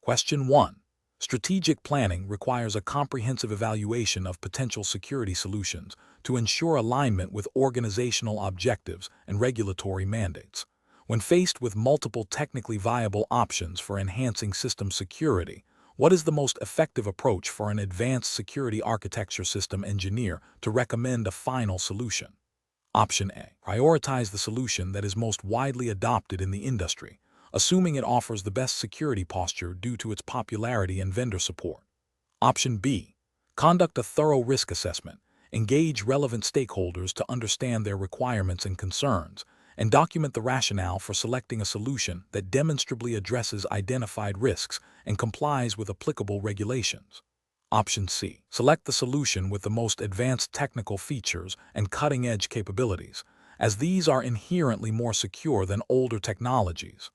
Question 1. Strategic planning requires a comprehensive evaluation of potential security solutions to ensure alignment with organizational objectives and regulatory mandates. When faced with multiple technically viable options for enhancing system security, what is the most effective approach for an advanced security architecture system engineer to recommend a final solution? Option A. Prioritize the solution that is most widely adopted in the industry, assuming it offers the best security posture due to its popularity and vendor support. Option B. Conduct a thorough risk assessment, engage relevant stakeholders to understand their requirements and concerns, and document the rationale for selecting a solution that demonstrably addresses identified risks and complies with applicable regulations. Option C. Select the solution with the most advanced technical features and cutting-edge capabilities, as these are inherently more secure than older technologies.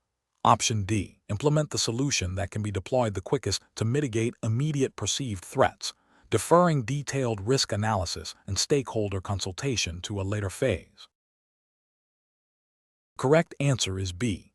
Option D. Implement the solution that can be deployed the quickest to mitigate immediate perceived threats, deferring detailed risk analysis and stakeholder consultation to a later phase. Correct answer is B.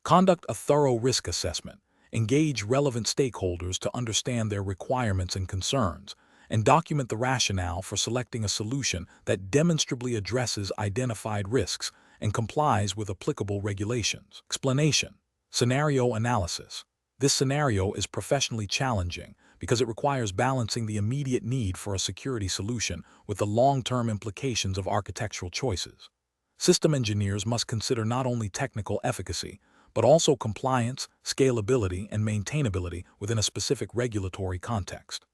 Conduct a thorough risk assessment, engage relevant stakeholders to understand their requirements and concerns, and document the rationale for selecting a solution that demonstrably addresses identified risks and complies with applicable regulations. Explanation. Scenario analysis. This scenario is professionally challenging because it requires balancing the immediate need for a security solution with the long-term implications of architectural choices. System engineers must consider not only technical efficacy, but also compliance, scalability, and maintainability within a specific regulatory context.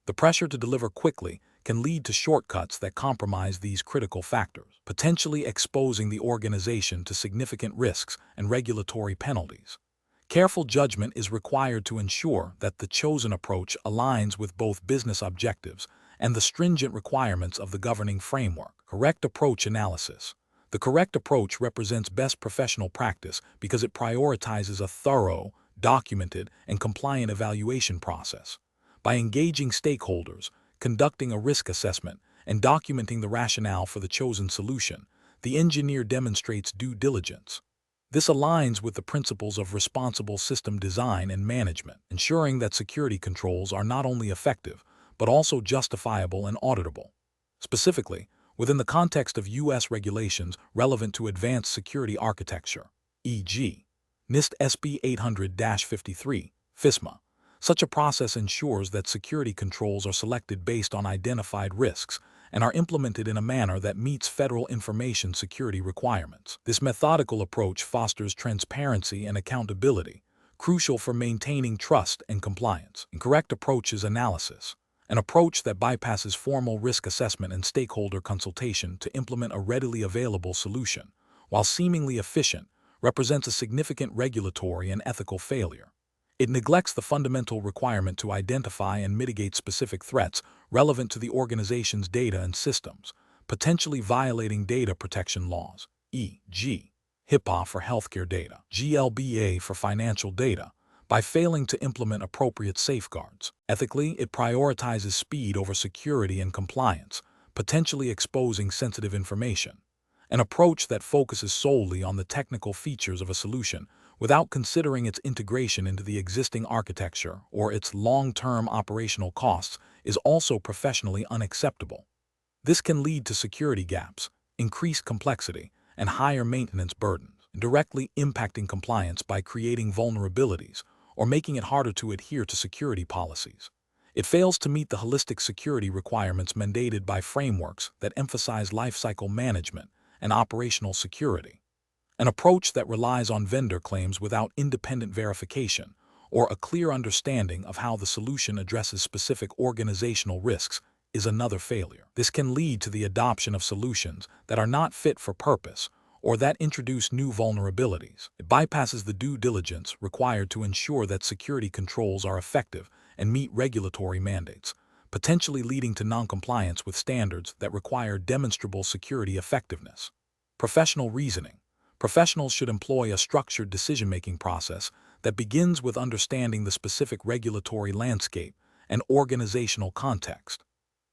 The pressure to deliver quickly can lead to shortcuts that compromise these critical factors, potentially exposing the organization to significant risks and regulatory penalties. Careful judgment is required to ensure that the chosen approach aligns with both business objectives and the stringent requirements of the governing framework. Correct approach analysis. The correct approach represents best professional practice because it prioritizes a thorough, documented, and compliant evaluation process. By engaging stakeholders, conducting a risk assessment, and documenting the rationale for the chosen solution, the engineer demonstrates due diligence. This aligns with the principles of responsible system design and management, ensuring that security controls are not only effective, but also justifiable and auditable. Specifically, within the context of U.S. regulations relevant to advanced security architecture, e.g., NIST SB 800-53, FISMA, such a process ensures that security controls are selected based on identified risks and are implemented in a manner that meets federal information security requirements. This methodical approach fosters transparency and accountability, crucial for maintaining trust and compliance. Incorrect approach is analysis, an approach that bypasses formal risk assessment and stakeholder consultation to implement a readily available solution, while seemingly efficient, represents a significant regulatory and ethical failure. It neglects the fundamental requirement to identify and mitigate specific threats relevant to the organization's data and systems, potentially violating data protection laws, e.g., HIPAA for healthcare data, GLBA for financial data, by failing to implement appropriate safeguards. Ethically, it prioritizes speed over security and compliance, potentially exposing sensitive information. An approach that focuses solely on the technical features of a solution without considering its integration into the existing architecture or its long-term operational costs is also professionally unacceptable. This can lead to security gaps, increased complexity, and higher maintenance burdens, directly impacting compliance by creating vulnerabilities or making it harder to adhere to security policies. It fails to meet the holistic security requirements mandated by frameworks that emphasize lifecycle management and operational security. An approach that relies on vendor claims without independent verification or a clear understanding of how the solution addresses specific organizational risks is another failure. This can lead to the adoption of solutions that are not fit for purpose or that introduce new vulnerabilities. It bypasses the due diligence required to ensure that security controls are effective and meet regulatory mandates, potentially leading to noncompliance with standards that require demonstrable security effectiveness. Professional reasoning. Professionals should employ a structured decision-making process that begins with understanding the specific regulatory landscape and organizational context.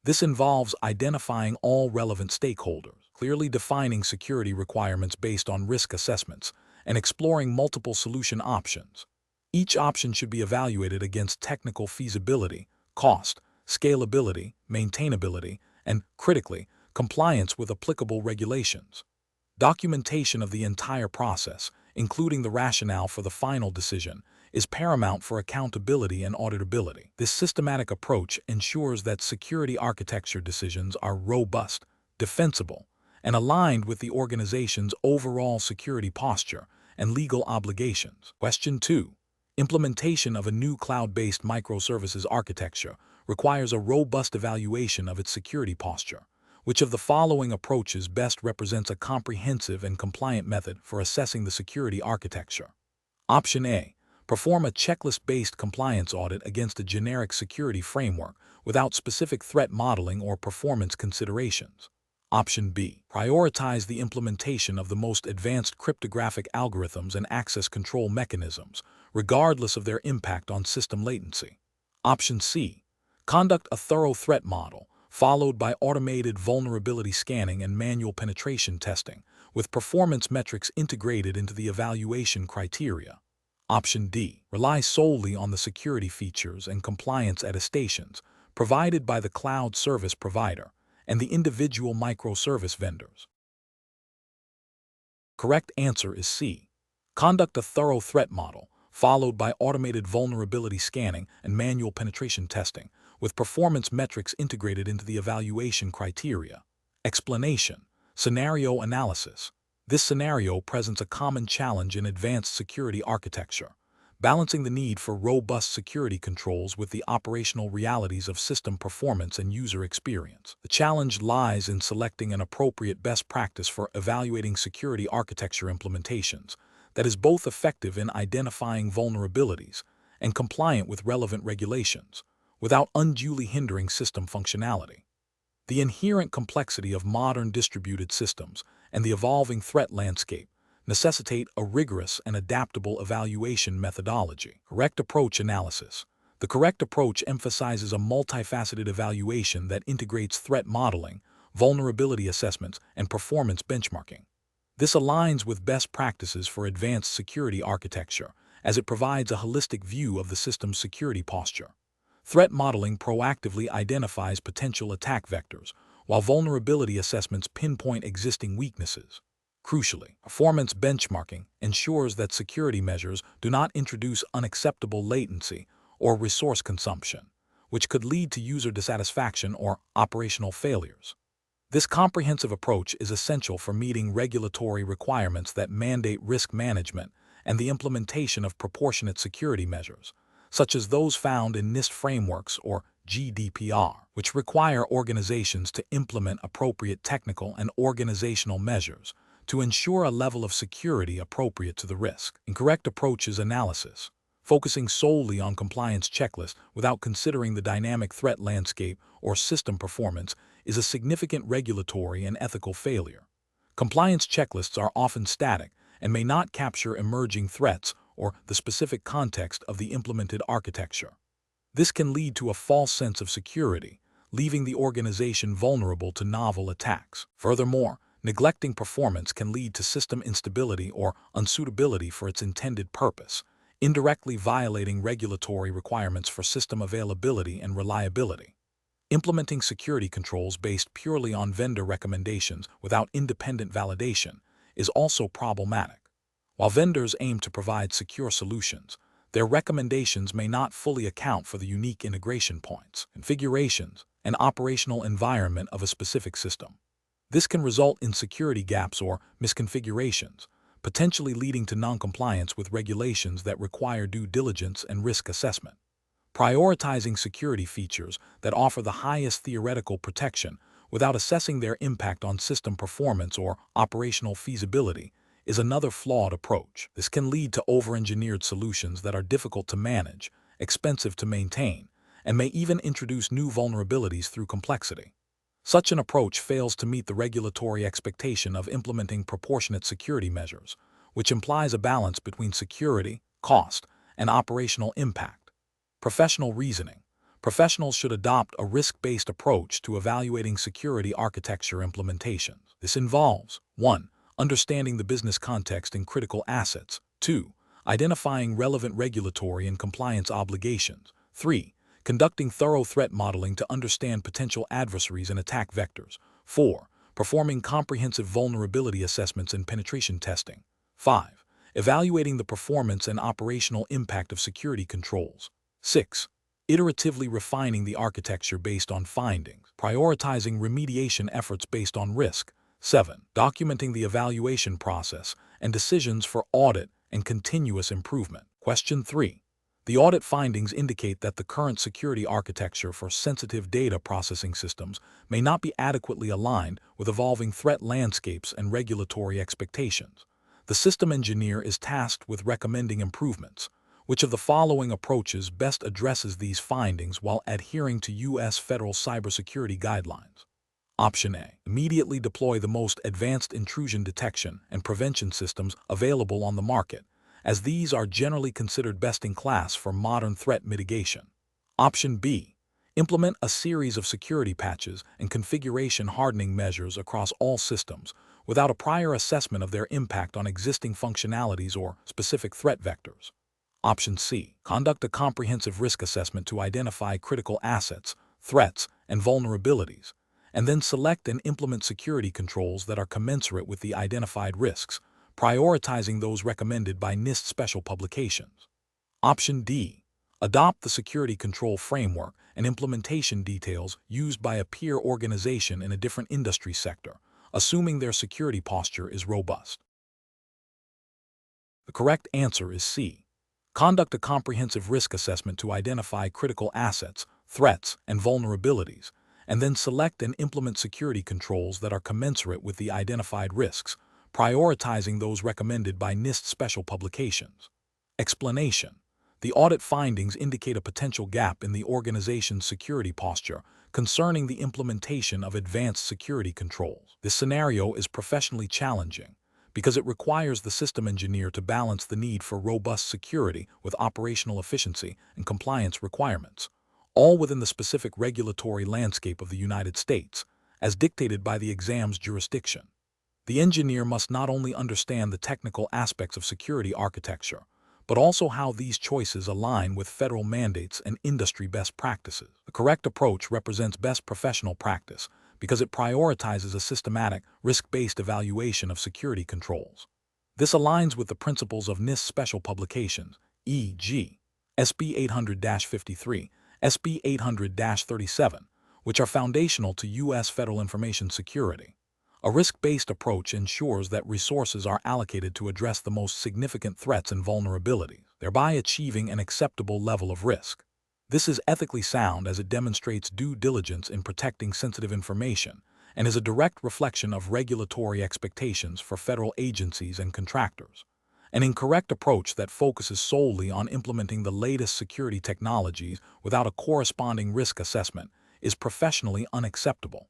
This involves identifying all relevant stakeholders, clearly defining security requirements based on risk assessments, and exploring multiple solution options. Each option should be evaluated against technical feasibility, cost, scalability, maintainability, and, critically, compliance with applicable regulations. Documentation of the entire process, including the rationale for the final decision, is paramount for accountability and auditability. This systematic approach ensures that security architecture decisions are robust, defensible, and aligned with the organization's overall security posture and legal obligations. Question 2. Implementation of a new cloud-based microservices architecture requires a robust evaluation of its security posture. Which of the following approaches best represents a comprehensive and compliant method for assessing the security architecture? Option A. Perform a checklist-based compliance audit against a generic security framework without specific threat modeling or performance considerations. Option B. Prioritize the implementation of the most advanced cryptographic algorithms and access control mechanisms, regardless of their impact on system latency. Option C. Conduct a thorough threat model, followed by automated vulnerability scanning and manual penetration testing, with performance metrics integrated into the evaluation criteria. Option D. Rely solely on the security features and compliance attestations provided by the cloud service provider and the individual microservice vendors. Correct answer is C. Conduct a thorough threat model, followed by automated vulnerability scanning and manual penetration testing, with performance metrics integrated into the evaluation criteria. Explanation. Scenario analysis. This scenario presents a common challenge in advanced security architecture, balancing the need for robust security controls with the operational realities of system performance and user experience. The challenge lies in selecting an appropriate best practice for evaluating security architecture implementations that is both effective in identifying vulnerabilities and compliant with relevant regulations, without unduly hindering system functionality. The inherent complexity of modern distributed systems and the evolving threat landscape necessitate a rigorous and adaptable evaluation methodology. Correct approach analysis. The correct approach emphasizes a multifaceted evaluation that integrates threat modeling, vulnerability assessments, and performance benchmarking. This aligns with best practices for advanced security architecture, as it provides a holistic view of the system's security posture. Threat modeling proactively identifies potential attack vectors, while vulnerability assessments pinpoint existing weaknesses. Crucially, performance benchmarking ensures that security measures do not introduce unacceptable latency or resource consumption, which could lead to user dissatisfaction or operational failures. This comprehensive approach is essential for meeting regulatory requirements that mandate risk management and the implementation of proportionate security measures, such as those found in NIST frameworks or GDPR, which require organizations to implement appropriate technical and organizational measures to ensure a level of security appropriate to the risk. Incorrect approaches analysis. Focusing solely on compliance checklists without considering the dynamic threat landscape or system performance is a significant regulatory and ethical failure. Compliance checklists are often static and may not capture emerging threats or the specific context of the implemented architecture. This can lead to a false sense of security, leaving the organization vulnerable to novel attacks. Furthermore, neglecting performance can lead to system instability or unsuitability for its intended purpose, indirectly violating regulatory requirements for system availability and reliability. Implementing security controls based purely on vendor recommendations without independent validation is also problematic. While vendors aim to provide secure solutions, their recommendations may not fully account for the unique integration points, configurations, and operational environment of a specific system. This can result in security gaps or misconfigurations, potentially leading to noncompliance with regulations that require due diligence and risk assessment. Prioritizing security features that offer the highest theoretical protection without assessing their impact on system performance or operational feasibility is another flawed approach. This can lead to over-engineered solutions that are difficult to manage, expensive to maintain, and may even introduce new vulnerabilities through complexity. Such an approach fails to meet the regulatory expectation of implementing proportionate security measures, which implies a balance between security, cost, and operational impact. Professional reasoning. Professionals should adopt a risk-based approach to evaluating security architecture implementations. This involves 1. Understanding the business context and critical assets. 2. Identifying relevant regulatory and compliance obligations. 3. Conducting thorough threat modeling to understand potential adversaries and attack vectors. 4. Performing comprehensive vulnerability assessments and penetration testing. 5. Evaluating the performance and operational impact of security controls. 6. Iteratively refining the architecture based on findings, prioritizing remediation efforts based on risk. 7. Documenting the evaluation process and decisions for audit and continuous improvement. Question 3. The audit findings indicate that the current security architecture for sensitive data processing systems may not be adequately aligned with evolving threat landscapes and regulatory expectations. The system engineer is tasked with recommending improvements. Which of the following approaches best addresses these findings while adhering to U.S. federal cybersecurity guidelines? Option A. Immediately deploy the most advanced intrusion detection and prevention systems available on the market, as these are generally considered best-in-class for modern threat mitigation. Option B. Implement a series of security patches and configuration hardening measures across all systems without a prior assessment of their impact on existing functionalities or specific threat vectors. Option C. Conduct a comprehensive risk assessment to identify critical assets, threats, and vulnerabilities, and then select and implement security controls that are commensurate with the identified risks, prioritizing those recommended by NIST special publications. Option D. Adopt the security control framework and implementation details used by a peer organization in a different industry sector, assuming their security posture is robust. The correct answer is C. Conduct a comprehensive risk assessment to identify critical assets, threats, and vulnerabilities, and then select and implement security controls that are commensurate with the identified risks, prioritizing those recommended by NIST special publications. Explanation. The audit findings indicate a potential gap in the organization's security posture concerning the implementation of advanced security controls. This scenario is professionally challenging because it requires the system engineer to balance the need for robust security with operational efficiency and compliance requirements, all within the specific regulatory landscape of the United States, as dictated by the exam's jurisdiction. The engineer must not only understand the technical aspects of security architecture, but also how these choices align with federal mandates and industry best practices. The correct approach represents best professional practice because it prioritizes a systematic, risk-based evaluation of security controls. This aligns with the principles of NIST special publications, e.g., SB 800-53, SB 800-37, which are foundational to U.S. federal information security. A risk-based approach ensures that resources are allocated to address the most significant threats and vulnerabilities, thereby achieving an acceptable level of risk. This is ethically sound as it demonstrates due diligence in protecting sensitive information and is a direct reflection of regulatory expectations for federal agencies and contractors. An incorrect approach that focuses solely on implementing the latest security technologies without a corresponding risk assessment is professionally unacceptable.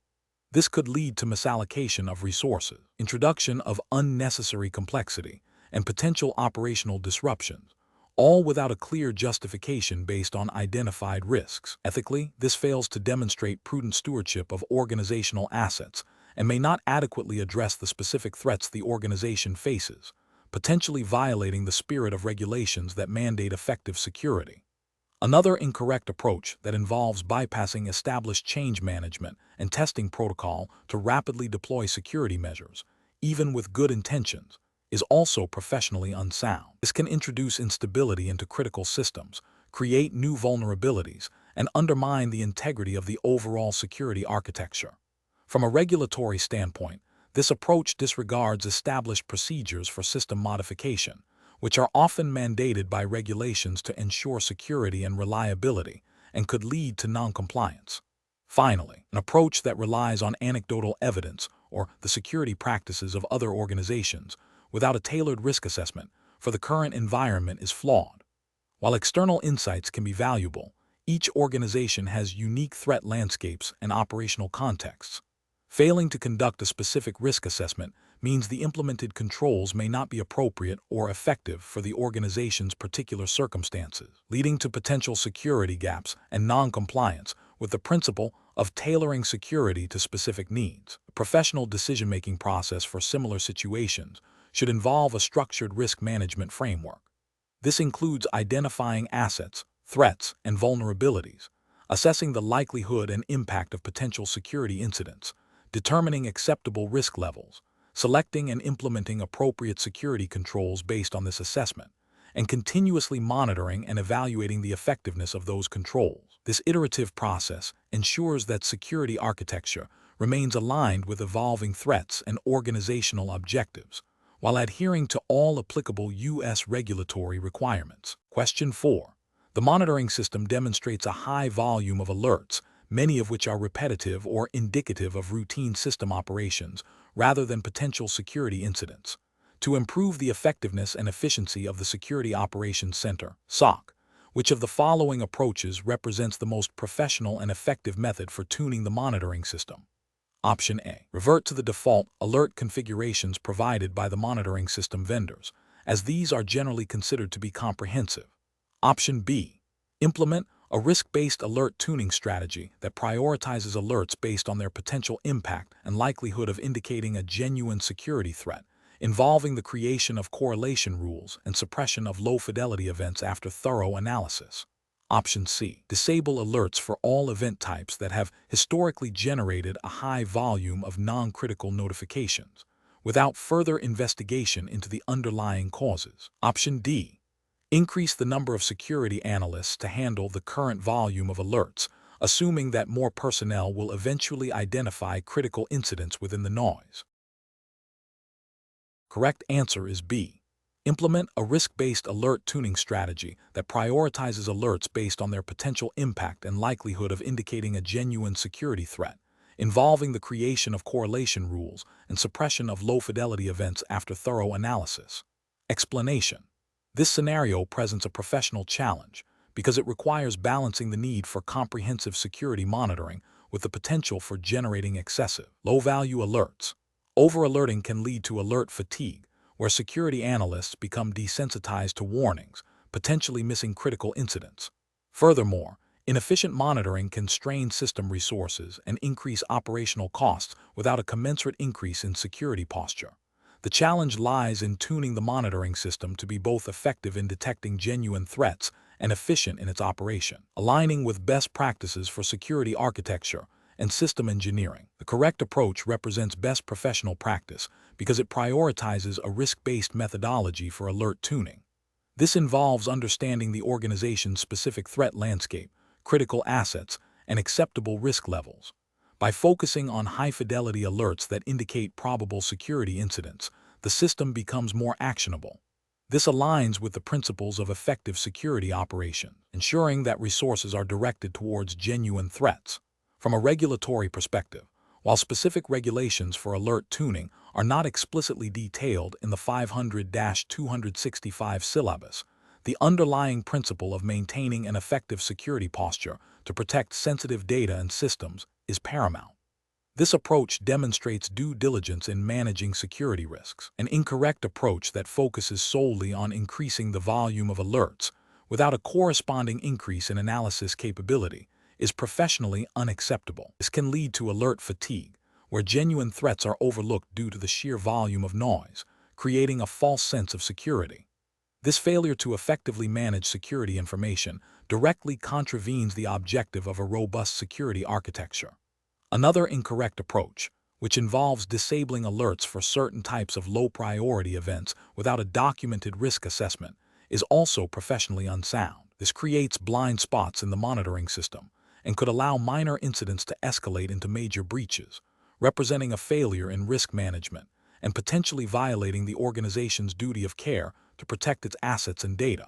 This could lead to misallocation of resources, introduction of unnecessary complexity, and potential operational disruptions, all without a clear justification based on identified risks. Ethically, this fails to demonstrate prudent stewardship of organizational assets and may not adequately address the specific threats the organization faces, potentially violating the spirit of regulations that mandate effective security. Another incorrect approach that involves bypassing established change management and testing protocol to rapidly deploy security measures, even with good intentions, is also professionally unsound. This can introduce instability into critical systems, create new vulnerabilities, and undermine the integrity of the overall security architecture. From a regulatory standpoint, this approach disregards established procedures for system modification, which are often mandated by regulations to ensure security and reliability and could lead to noncompliance. Finally, an approach that relies on anecdotal evidence or the security practices of other organizations without a tailored risk assessment for the current environment is flawed. While external insights can be valuable, each organization has unique threat landscapes and operational contexts. Failing to conduct a specific risk assessment means the implemented controls may not be appropriate or effective for the organization's particular circumstances, leading to potential security gaps and non-compliance with the principle of tailoring security to specific needs. A professional decision-making process for similar situations should involve a structured risk management framework. This includes identifying assets, threats, and vulnerabilities, assessing the likelihood and impact of potential security incidents, determining acceptable risk levels, selecting and implementing appropriate security controls based on this assessment, and continuously monitoring and evaluating the effectiveness of those controls. This iterative process ensures that security architecture remains aligned with evolving threats and organizational objectives, while adhering to all applicable U.S. regulatory requirements. Question 4. The monitoring system demonstrates a high volume of alerts, many of which are repetitive or indicative of routine system operations rather than potential security incidents. To improve the effectiveness and efficiency of the Security Operations Center, SOC, which of the following approaches represents the most professional and effective method for tuning the monitoring system? Option A. Revert to the default alert configurations provided by the monitoring system vendors, as these are generally considered to be comprehensive. Option B. Implement a risk-based alert tuning strategy that prioritizes alerts based on their potential impact and likelihood of indicating a genuine security threat, involving the creation of correlation rules and suppression of low-fidelity events after thorough analysis. Option C. Disable alerts for all event types that have historically generated a high volume of non-critical notifications, without further investigation into the underlying causes. Option D. Increase the number of security analysts to handle the current volume of alerts, assuming that more personnel will eventually identify critical incidents within the noise. Correct answer is B. Implement a risk-based alert tuning strategy that prioritizes alerts based on their potential impact and likelihood of indicating a genuine security threat, involving the creation of correlation rules and suppression of low-fidelity events after thorough analysis. Explanation. This scenario presents a professional challenge because it requires balancing the need for comprehensive security monitoring with the potential for generating excessive, low-value alerts. Over-alerting can lead to alert fatigue, where security analysts become desensitized to warnings, potentially missing critical incidents. Furthermore, inefficient monitoring can strain system resources and increase operational costs without a commensurate increase in security posture. The challenge lies in tuning the monitoring system to be both effective in detecting genuine threats and efficient in its operation, aligning with best practices for security architecture and system engineering. The correct approach represents best professional practice because it prioritizes a risk-based methodology for alert tuning. This involves understanding the organization's specific threat landscape, critical assets, and acceptable risk levels. By focusing on high-fidelity alerts that indicate probable security incidents, the system becomes more actionable. This aligns with the principles of effective security operation, ensuring that resources are directed towards genuine threats. From a regulatory perspective, while specific regulations for alert tuning are not explicitly detailed in the 500-265 syllabus, the underlying principle of maintaining an effective security posture to protect sensitive data and systems is paramount. This approach demonstrates due diligence in managing security risks. An incorrect approach that focuses solely on increasing the volume of alerts without a corresponding increase in analysis capability is professionally unacceptable. This can lead to alert fatigue, where genuine threats are overlooked due to the sheer volume of noise, creating a false sense of security. This failure to effectively manage security information directly contravenes the objective of a robust security architecture. Another incorrect approach, which involves disabling alerts for certain types of low-priority events without a documented risk assessment, is also professionally unsound. This creates blind spots in the monitoring system and could allow minor incidents to escalate into major breaches, representing a failure in risk management and potentially violating the organization's duty of care to protect its assets and data.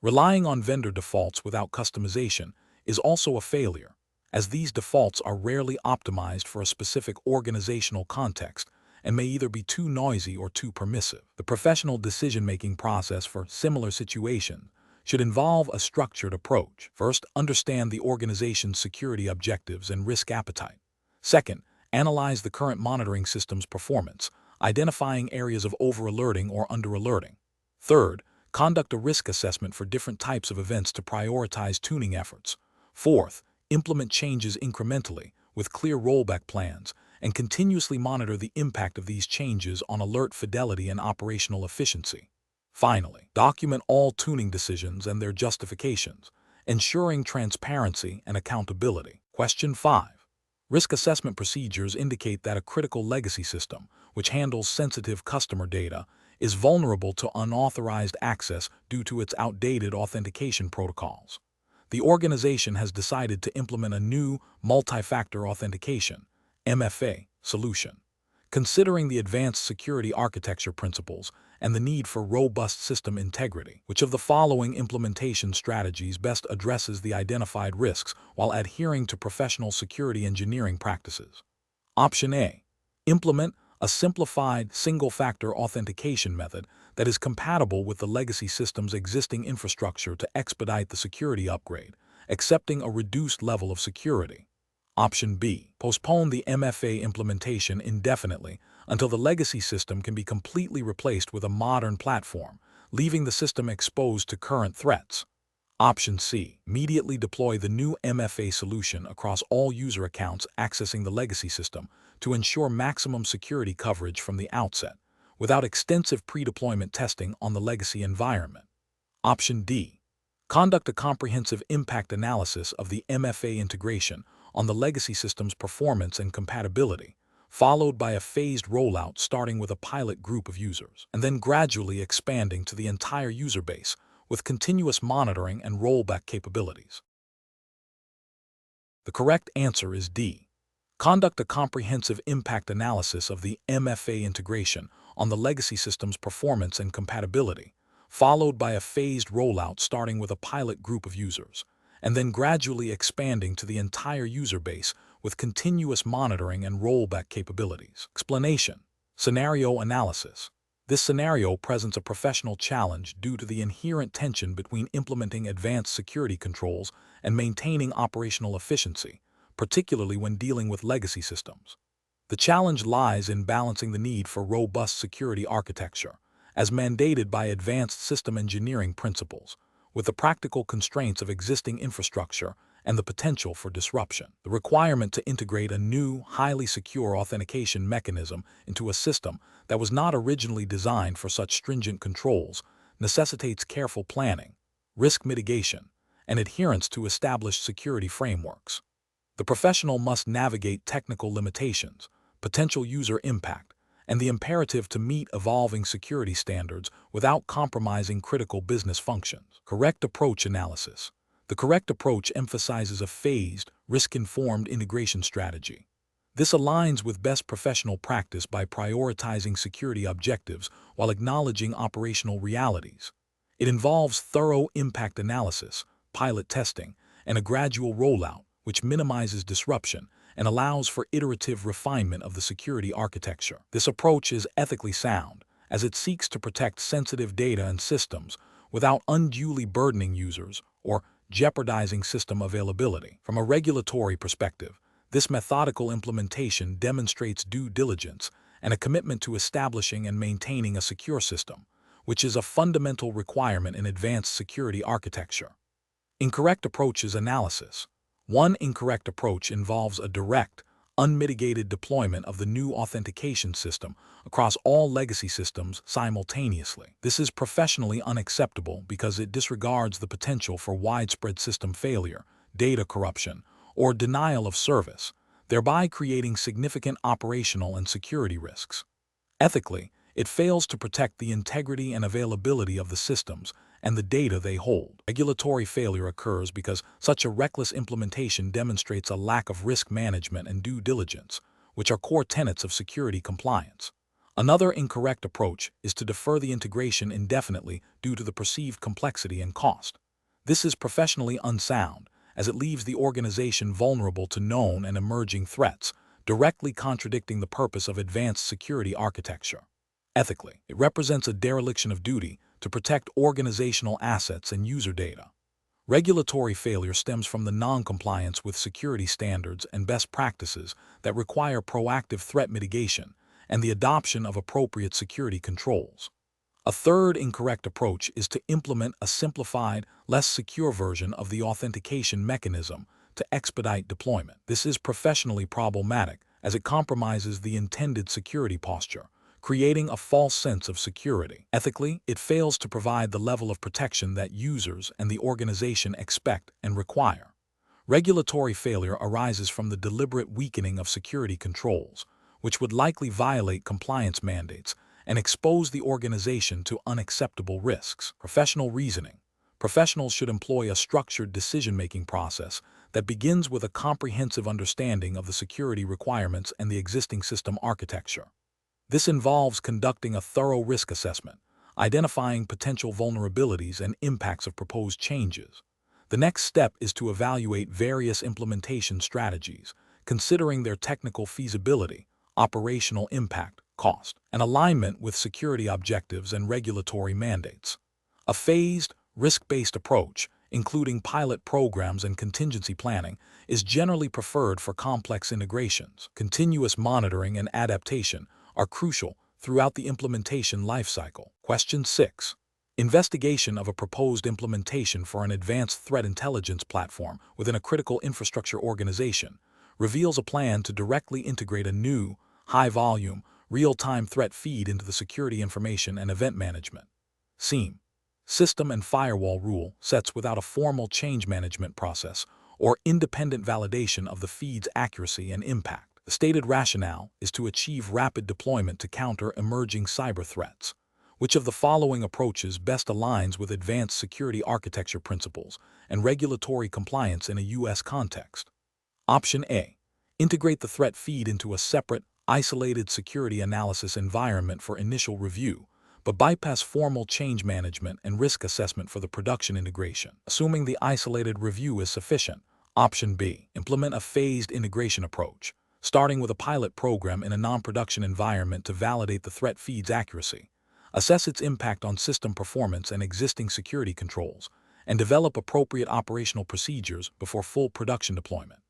Relying on vendor defaults without customization is also a failure, as these defaults are rarely optimized for a specific organizational context and may either be too noisy or too permissive. The professional decision-making process for similar situations should involve a structured approach. First, understand the organization's security objectives and risk appetite. Second, analyze the current monitoring system's performance, identifying areas of over-alerting or under-alerting. Third, conduct a risk assessment for different types of events to prioritize tuning efforts. Fourth, implement changes incrementally with clear rollback plans and continuously monitor the impact of these changes on alert fidelity and operational efficiency. Finally, document all tuning decisions and their justifications, ensuring transparency and accountability. Question 5. Risk assessment procedures indicate that a critical legacy system, which handles sensitive customer data, is vulnerable to unauthorized access due to its outdated authentication protocols. The organization has decided to implement a new multi-factor authentication (MFA) solution. Considering the advanced security architecture principles and the need for robust system integrity, which of the following implementation strategies best addresses the identified risks while adhering to professional security engineering practices? Option A. Implement a simplified single-factor authentication method that is compatible with the legacy system's existing infrastructure to expedite the security upgrade, accepting a reduced level of security. Option B. Postpone the MFA implementation indefinitely until the legacy system can be completely replaced with a modern platform, leaving the system exposed to current threats. Option C. Immediately deploy the new MFA solution across all user accounts accessing the legacy system to ensure maximum security coverage from the outset, without extensive pre-deployment testing on the legacy environment. Option D. Conduct a comprehensive impact analysis of the MFA integration on the legacy system's performance and compatibility, followed by a phased rollout starting with a pilot group of users, and then gradually expanding to the entire user base with continuous monitoring and rollback capabilities. The correct answer is D. Conduct a comprehensive impact analysis of the MFA integration on the legacy system's performance and compatibility, followed by a phased rollout starting with a pilot group of users, and then gradually expanding to the entire user base with continuous monitoring and rollback capabilities. Explanation. Scenario analysis. This scenario presents a professional challenge due to the inherent tension between implementing advanced security controls and maintaining operational efficiency, particularly when dealing with legacy systems. The challenge lies in balancing the need for robust security architecture, as mandated by advanced system engineering principles, with the practical constraints of existing infrastructure and the potential for disruption. The requirement to integrate a new, highly secure authentication mechanism into a system that was not originally designed for such stringent controls necessitates careful planning, risk mitigation, and adherence to established security frameworks. The professional must navigate technical limitations, potential user impact, and the imperative to meet evolving security standards without compromising critical business functions. Correct approach analysis. The correct approach emphasizes a phased, risk-informed integration strategy. This aligns with best professional practice by prioritizing security objectives while acknowledging operational realities. It involves thorough impact analysis, pilot testing, and a gradual rollout, which minimizes disruption and allows for iterative refinement of the security architecture. This approach is ethically sound, as it seeks to protect sensitive data and systems without unduly burdening users or jeopardizing system availability. From a regulatory perspective, this methodical implementation demonstrates due diligence and a commitment to establishing and maintaining a secure system, which is a fundamental requirement in advanced security architecture. Incorrect approaches analysis. One incorrect approach involves a direct, unmitigated deployment of the new authentication system across all legacy systems simultaneously. This is professionally unacceptable because it disregards the potential for widespread system failure, data corruption, or denial of service, thereby creating significant operational and security risks. Ethically, it fails to protect the integrity and availability of the systems and the data they hold. Regulatory failure occurs because such a reckless implementation demonstrates a lack of risk management and due diligence, which are core tenets of security compliance. Another incorrect approach is to defer the integration indefinitely due to the perceived complexity and cost. This is professionally unsound, as it leaves the organization vulnerable to known and emerging threats, directly contradicting the purpose of advanced security architecture. Ethically, it represents a dereliction of duty to protect organizational assets and user data. Regulatory failure stems from the non-compliance with security standards and best practices that require proactive threat mitigation and the adoption of appropriate security controls. A third incorrect approach is to implement a simplified, less secure version of the authentication mechanism to expedite deployment. This is professionally problematic as it compromises the intended security posture, creating a false sense of security. Ethically, it fails to provide the level of protection that users and the organization expect and require. Regulatory failure arises from the deliberate weakening of security controls, which would likely violate compliance mandates and expose the organization to unacceptable risks. Professional reasoning. Professionals should employ a structured decision-making process that begins with a comprehensive understanding of the security requirements and the existing system architecture. This involves conducting a thorough risk assessment, identifying potential vulnerabilities and impacts of proposed changes. The next step is to evaluate various implementation strategies, considering their technical feasibility, operational impact, cost, and alignment with security objectives and regulatory mandates. A phased, risk-based approach, including pilot programs and contingency planning, is generally preferred for complex integrations. Continuous monitoring and adaptation are crucial throughout the implementation lifecycle. Question 6. Investigation of a proposed implementation for an advanced threat intelligence platform within a critical infrastructure organization reveals a plan to directly integrate a new, high-volume, real-time threat feed into the security information and event management (SIEM) system and firewall rule sets without a formal change management process or independent validation of the feed's accuracy and impact. The stated rationale is to achieve rapid deployment to counter emerging cyber threats. Which of the following approaches best aligns with advanced security architecture principles and regulatory compliance in a U.S. context? Option A. Integrate the threat feed into a separate, isolated security analysis environment for initial review, but bypass formal change management and risk assessment for the production integration. Assuming the isolated review is sufficient, Option B. Implement a phased integration approach, starting with a pilot program in a non-production environment to validate the threat feed's accuracy, assess its impact on system performance and existing security controls, and develop appropriate operational procedures before full production deployment.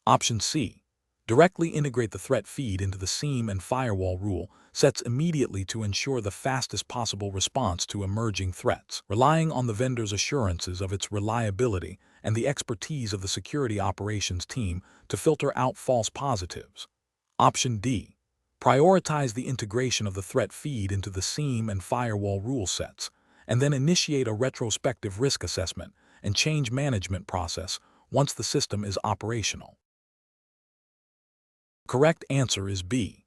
Option C. Directly integrate the threat feed into the SIEM and firewall rule sets immediately to ensure the fastest possible response to emerging threats, relying on the vendor's assurances of its reliability and the expertise of the security operations team to filter out false positives. Option D. Prioritize the integration of the threat feed into the SIEM and firewall rule sets, and then initiate a retrospective risk assessment and change management process once the system is operational. Correct answer is B.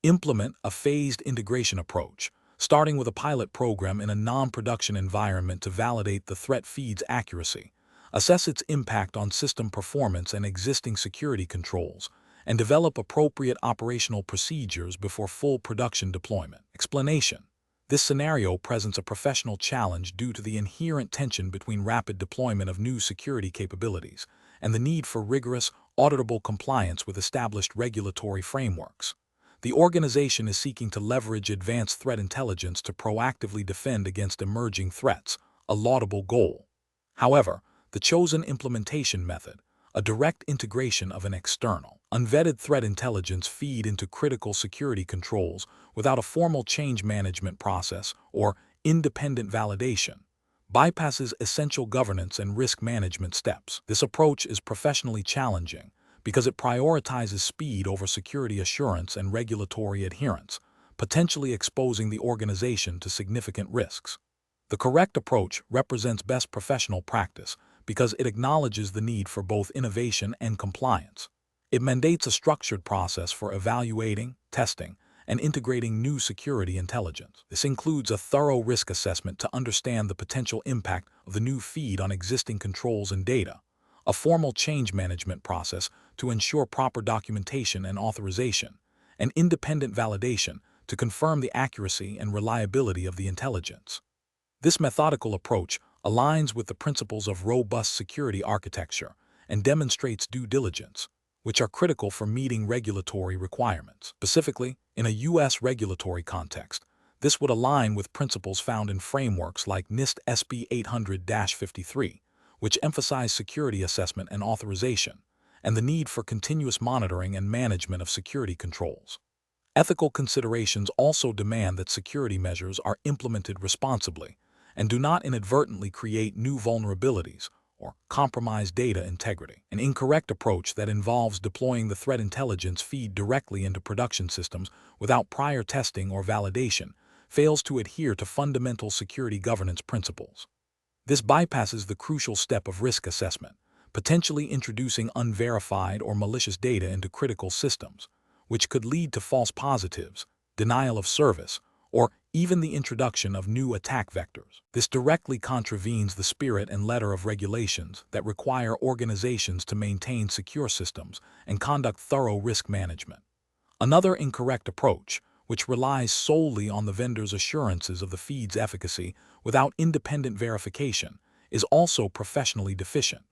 Implement a phased integration approach, starting with a pilot program in a non-production environment to validate the threat feed's accuracy, assess its impact on system performance and existing security controls, and develop appropriate operational procedures before full production deployment. Explanation. This scenario presents a professional challenge due to the inherent tension between rapid deployment of new security capabilities and the need for rigorous, auditable compliance with established regulatory frameworks. The organization is seeking to leverage advanced threat intelligence to proactively defend against emerging threats, a laudable goal. However, the chosen implementation method, a direct integration of an external, unvetted threat intelligence feed into critical security controls without a formal change management process or independent validation, bypasses essential governance and risk management steps. This approach is professionally challenging because it prioritizes speed over security assurance and regulatory adherence, potentially exposing the organization to significant risks. The correct approach represents best professional practice because it acknowledges the need for both innovation and compliance. It mandates a structured process for evaluating, testing, and integrating new security intelligence. This includes a thorough risk assessment to understand the potential impact of the new feed on existing controls and data, a formal change management process to ensure proper documentation and authorization, and independent validation to confirm the accuracy and reliability of the intelligence. This methodical approach aligns with the principles of robust security architecture and demonstrates due diligence, which are critical for meeting regulatory requirements. Specifically, in a U.S. regulatory context, this would align with principles found in frameworks like NIST SB 800-53, which emphasize security assessment and authorization, and the need for continuous monitoring and management of security controls. Ethical considerations also demand that security measures are implemented responsibly and do not inadvertently create new vulnerabilities or compromise data integrity. An incorrect approach that involves deploying the threat intelligence feed directly into production systems without prior testing or validation fails to adhere to fundamental security governance principles. This bypasses the crucial step of risk assessment, potentially introducing unverified or malicious data into critical systems, which could lead to false positives, denial of service, or even the introduction of new attack vectors. This directly contravenes the spirit and letter of regulations that require organizations to maintain secure systems and conduct thorough risk management. Another incorrect approach, which relies solely on the vendor's assurances of the feed's efficacy without independent verification, is also professionally deficient.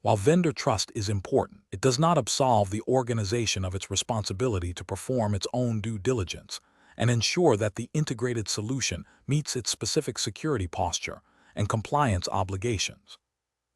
While vendor trust is important, it does not absolve the organization of its responsibility to perform its own due diligence and ensure that the integrated solution meets its specific security posture and compliance obligations.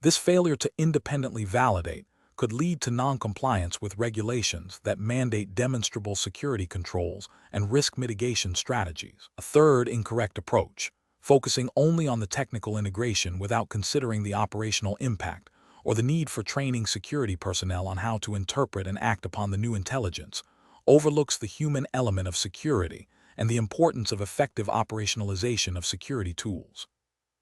This failure to independently validate could lead to non-compliance with regulations that mandate demonstrable security controls and risk mitigation strategies. A third incorrect approach, focusing only on the technical integration without considering the operational impact or the need for training security personnel on how to interpret and act upon the new intelligence, overlooks the human element of security and the importance of effective operationalization of security tools.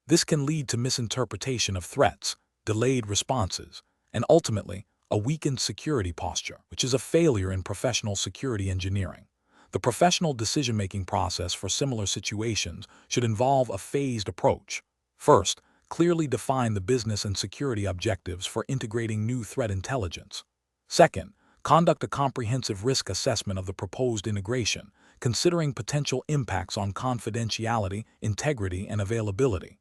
This can lead to misinterpretation of threats, delayed responses, and ultimately, a weakened security posture, which is a failure in professional security engineering. The professional decision-making process for similar situations should involve a phased approach. First, clearly define the business and security objectives for integrating new threat intelligence. Second, conduct a comprehensive risk assessment of the proposed integration, considering potential impacts on confidentiality, integrity, and availability.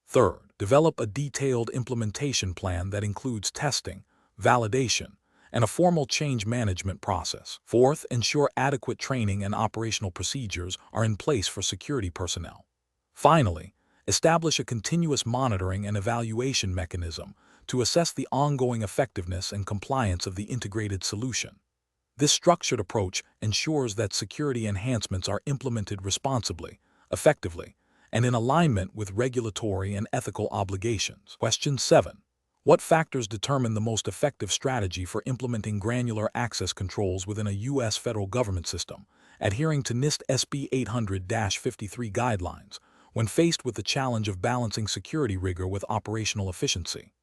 Third, develop a detailed implementation plan that includes testing, validation, and a formal change management process. Fourth, ensure adequate training and operational procedures are in place for security personnel. Finally, establish a continuous monitoring and evaluation mechanism to assess the ongoing effectiveness and compliance of the integrated solution. This structured approach ensures that security enhancements are implemented responsibly, effectively, and in alignment with regulatory and ethical obligations. Question 7. What factors determine the most effective strategy for implementing granular access controls within a U.S. federal government system, adhering to NIST SB 800-53 guidelines, when faced with the challenge of balancing security rigor with operational efficiency?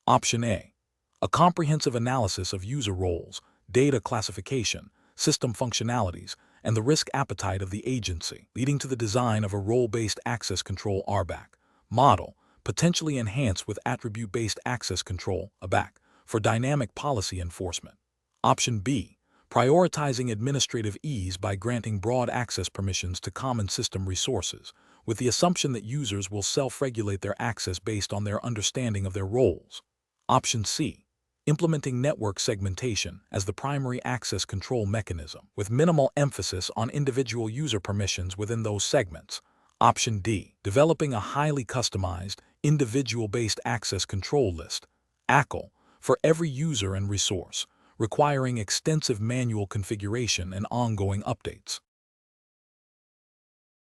Option A. A comprehensive analysis of user roles, data classification, system functionalities, and the risk appetite of the agency, leading to the design of a role-based access control RBAC model, potentially enhanced with attribute-based access control ABAC, for dynamic policy enforcement. Option B. Prioritizing administrative ease by granting broad access permissions to common system resources, with the assumption that users will self-regulate their access based on their understanding of their roles. Option C. Implementing network segmentation as the primary access control mechanism, with minimal emphasis on individual user permissions within those segments. Option D. Developing a highly customized, individual-based access control list, ACL, for every user and resource, requiring extensive manual configuration and ongoing updates.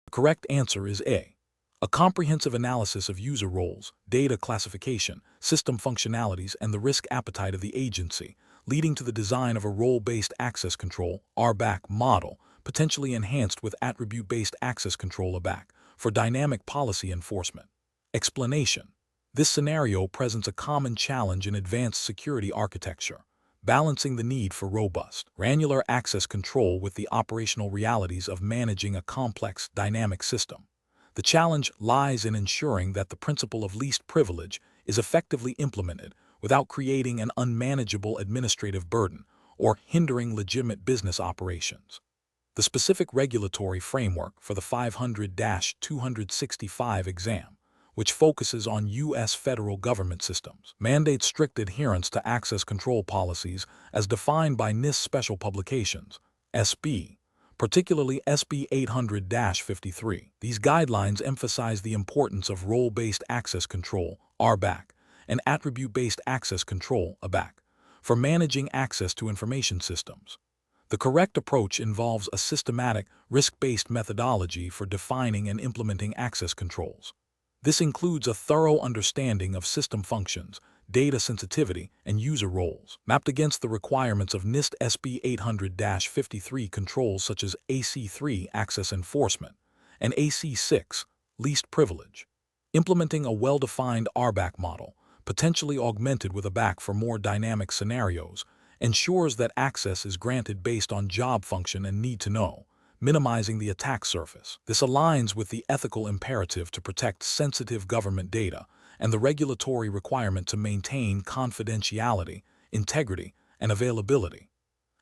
The correct answer is A. A comprehensive analysis of user roles, data classification, system functionalities, and the risk appetite of the agency, leading to the design of a role-based access control RBAC model, potentially enhanced with attribute-based access control ABAC, for dynamic policy enforcement. Explanation. This scenario presents a common challenge in advanced security architecture, balancing the need for robust, granular access control with the operational realities of managing a complex, dynamic system. The challenge lies in ensuring that the principle of least privilege is effectively implemented without creating an unmanageable administrative burden or hindering legitimate business operations. The specific regulatory framework for the 500-265 exam, which focuses on U.S. federal government systems, mandates strict adherence to access control policies as defined by NIST Special Publications, SB, particularly SB 800-53. These guidelines emphasize the importance of role-based access control, RBAC, and attribute-based access control, ABAC, for managing access to information systems. The correct approach involves a systematic, risk-based methodology for defining and implementing access controls. This includes a thorough understanding of system functions, data sensitivity, and user roles, mapped against the requirements of NIST SB 800-53 controls such as AC3 access enforcement and AC6 least privilege. Implementing a well-defined RBAC model, potentially augmented with a BAC for more dynamic scenarios, ensures that access is granted based on job function and need to know, minimizing the attack surface. This aligns with the ethical imperative to protect sensitive government data and the regulatory requirement to maintain confidentiality, integrity, and availability.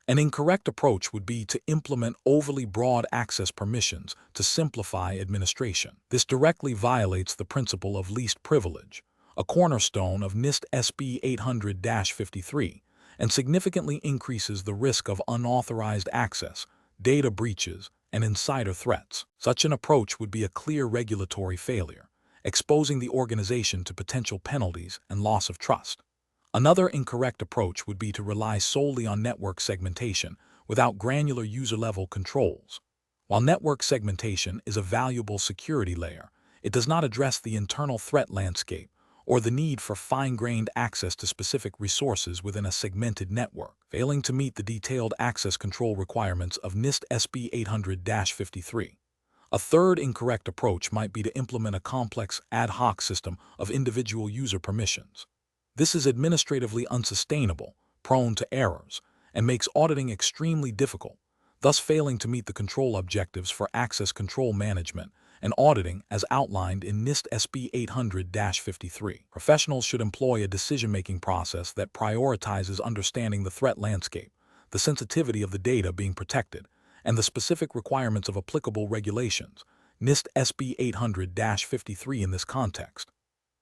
An incorrect approach would be to implement overly broad access permissions to simplify administration. This directly violates the principle of least privilege, a cornerstone of NIST SB 800-53, and significantly increases the risk of unauthorized access, data breaches, and insider threats. Such an approach would be a clear regulatory failure, exposing the organization to potential penalties and loss of trust. Another incorrect approach would be to rely solely on network segmentation without granular user-level controls. While network segmentation is a valuable security layer, it does not address the internal threat landscape or the need for fine-grained access to specific resources within a segmented network, failing to meet the detailed access control requirements of NIST SB 800-53. A third incorrect approach might be to implement a complex ad hoc system of individual user permissions. This is administratively unsustainable, prone to errors, and makes auditing extremely difficult, thus failing to meet the control objectives for access control management and auditing as outlined in NIST SB 800-53. Professionals should employ a decision-making process that prioritizes understanding the threat landscape, the sensitivity of the data being protected, and the specific requirements of applicable regulations, NIST SB 800-53 in this context.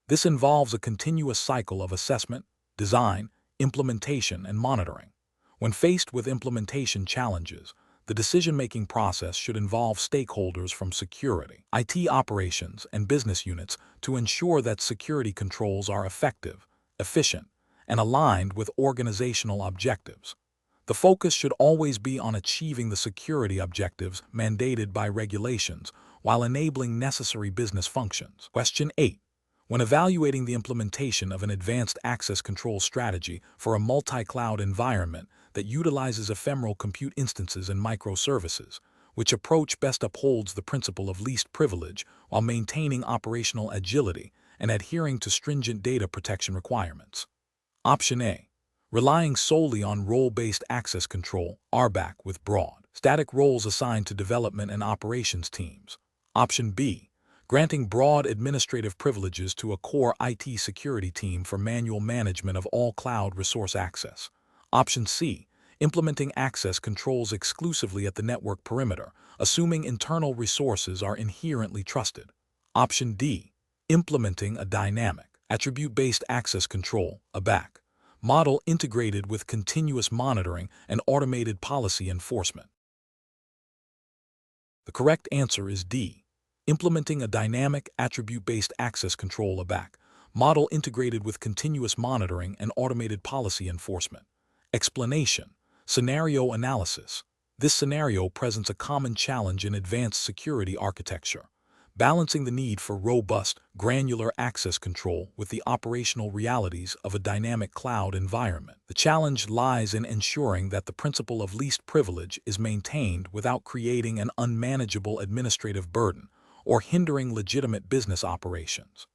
This involves a continuous cycle of assessment, design, implementation, and monitoring. When faced with implementation challenges, the decision-making process should involve stakeholders from security, IT operations, and business units to ensure that security controls are effective, efficient, and aligned with organizational objectives. The focus should always be on achieving the security objectives mandated by regulations while enabling necessary business functions. Question 8. When evaluating the implementation of an advanced access control strategy for a multi-cloud environment that utilizes ephemeral compute instances and microservices, which approach best upholds the principle of least privilege while maintaining operational agility and adhering to stringent data protection requirements? Option A. Relying solely on role-based access control, RBAC, with broad, static roles assigned to development and operations teams. Option B. Granting broad administrative privileges to a core IT security team for manual management of all cloud resource access. Option C. Implementing access controls exclusively at the network perimeter, assuming internal resources are inherently trusted. Option D. Implementing a dynamic, attribute-based access control, ABAC, model integrated with continuous monitoring and automated policy enforcement. The correct answer is D. Implementing a dynamic, attribute-based access control, ABAC, model integrated with continuous monitoring and automated policy enforcement. Explanation. Scenario analysis. This scenario presents a common challenge in advanced security architecture, balancing the need for robust, granular access control with the operational realities of a dynamic cloud environment. The challenge lies in ensuring that the principle of least privilege is maintained without creating an unmanageable administrative burden or hindering legitimate business operations.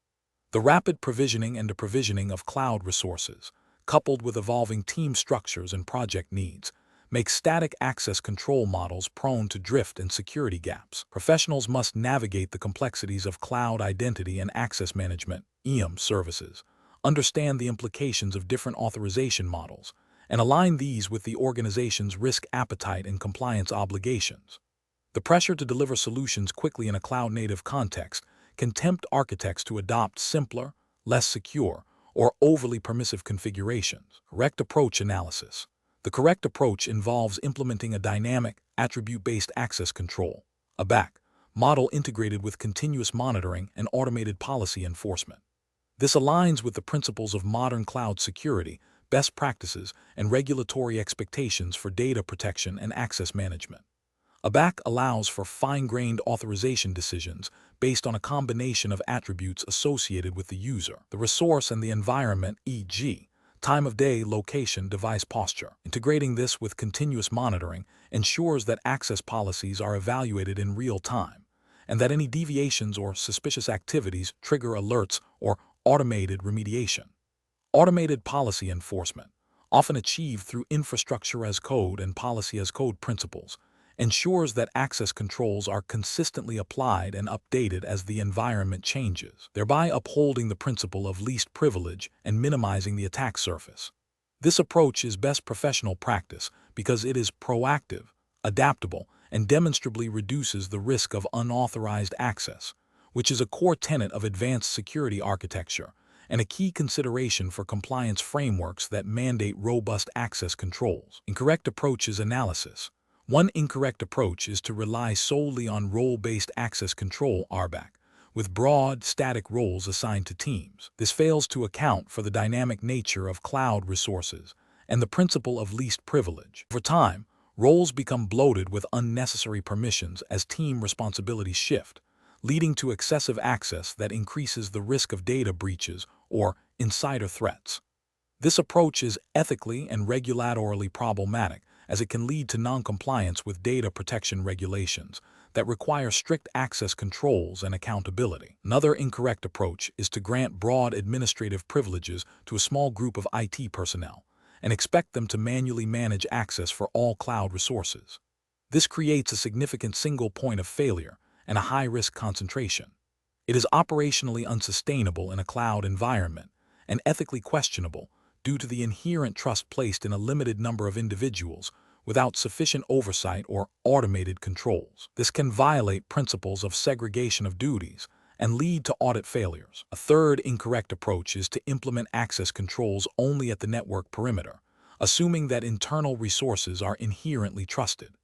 The rapid provisioning and deprovisioning of cloud resources, coupled with evolving team structures and project needs, makes static access control models prone to drift and security gaps. Professionals must navigate the complexities of cloud identity and access management (IAM) services, understand the implications of different authorization models, and align these with the organization's risk appetite and compliance obligations. The pressure to deliver solutions quickly in a cloud-native context can tempt architects to adopt simpler, less secure, or overly permissive configurations. Correct approach analysis. The correct approach involves implementing a dynamic, attribute-based access control, ABAC, model integrated with continuous monitoring and automated policy enforcement. This aligns with the principles of modern cloud security, best practices, and regulatory expectations for data protection and access management. A BAC allows for fine-grained authorization decisions based on a combination of attributes associated with the user, the resource, and the environment, e.g., time of day, location, device posture. Integrating this with continuous monitoring ensures that access policies are evaluated in real time, and that any deviations or suspicious activities trigger alerts or automated remediation. Automated policy enforcement, often achieved through infrastructure as code and policy as code principles, ensures that access controls are consistently applied and updated as the environment changes, thereby upholding the principle of least privilege and minimizing the attack surface. This approach is best professional practice because it is proactive, adaptable, and demonstrably reduces the risk of unauthorized access, which is a core tenet of advanced security architecture and a key consideration for compliance frameworks that mandate robust access controls. Incorrect approach is analysis. One incorrect approach is to rely solely on role-based access control (RBAC), with broad, static roles assigned to teams. This fails to account for the dynamic nature of cloud resources and the principle of least privilege. Over time, roles become bloated with unnecessary permissions as team responsibilities shift, leading to excessive access that increases the risk of data breaches or insider threats. This approach is ethically and regulatorily problematic, as it can lead to non-compliance with data protection regulations that require strict access controls and accountability. Another incorrect approach is to grant broad administrative privileges to a small group of IT personnel and expect them to manually manage access for all cloud resources. This creates a significant single point of failure and a high-risk concentration. It is operationally unsustainable in a cloud environment and ethically questionable due to the inherent trust placed in a limited number of individuals without sufficient oversight or automated controls. This can violate principles of segregation of duties and lead to audit failures. A third incorrect approach is to implement access controls only at the network perimeter, assuming that internal resources are inherently trusted.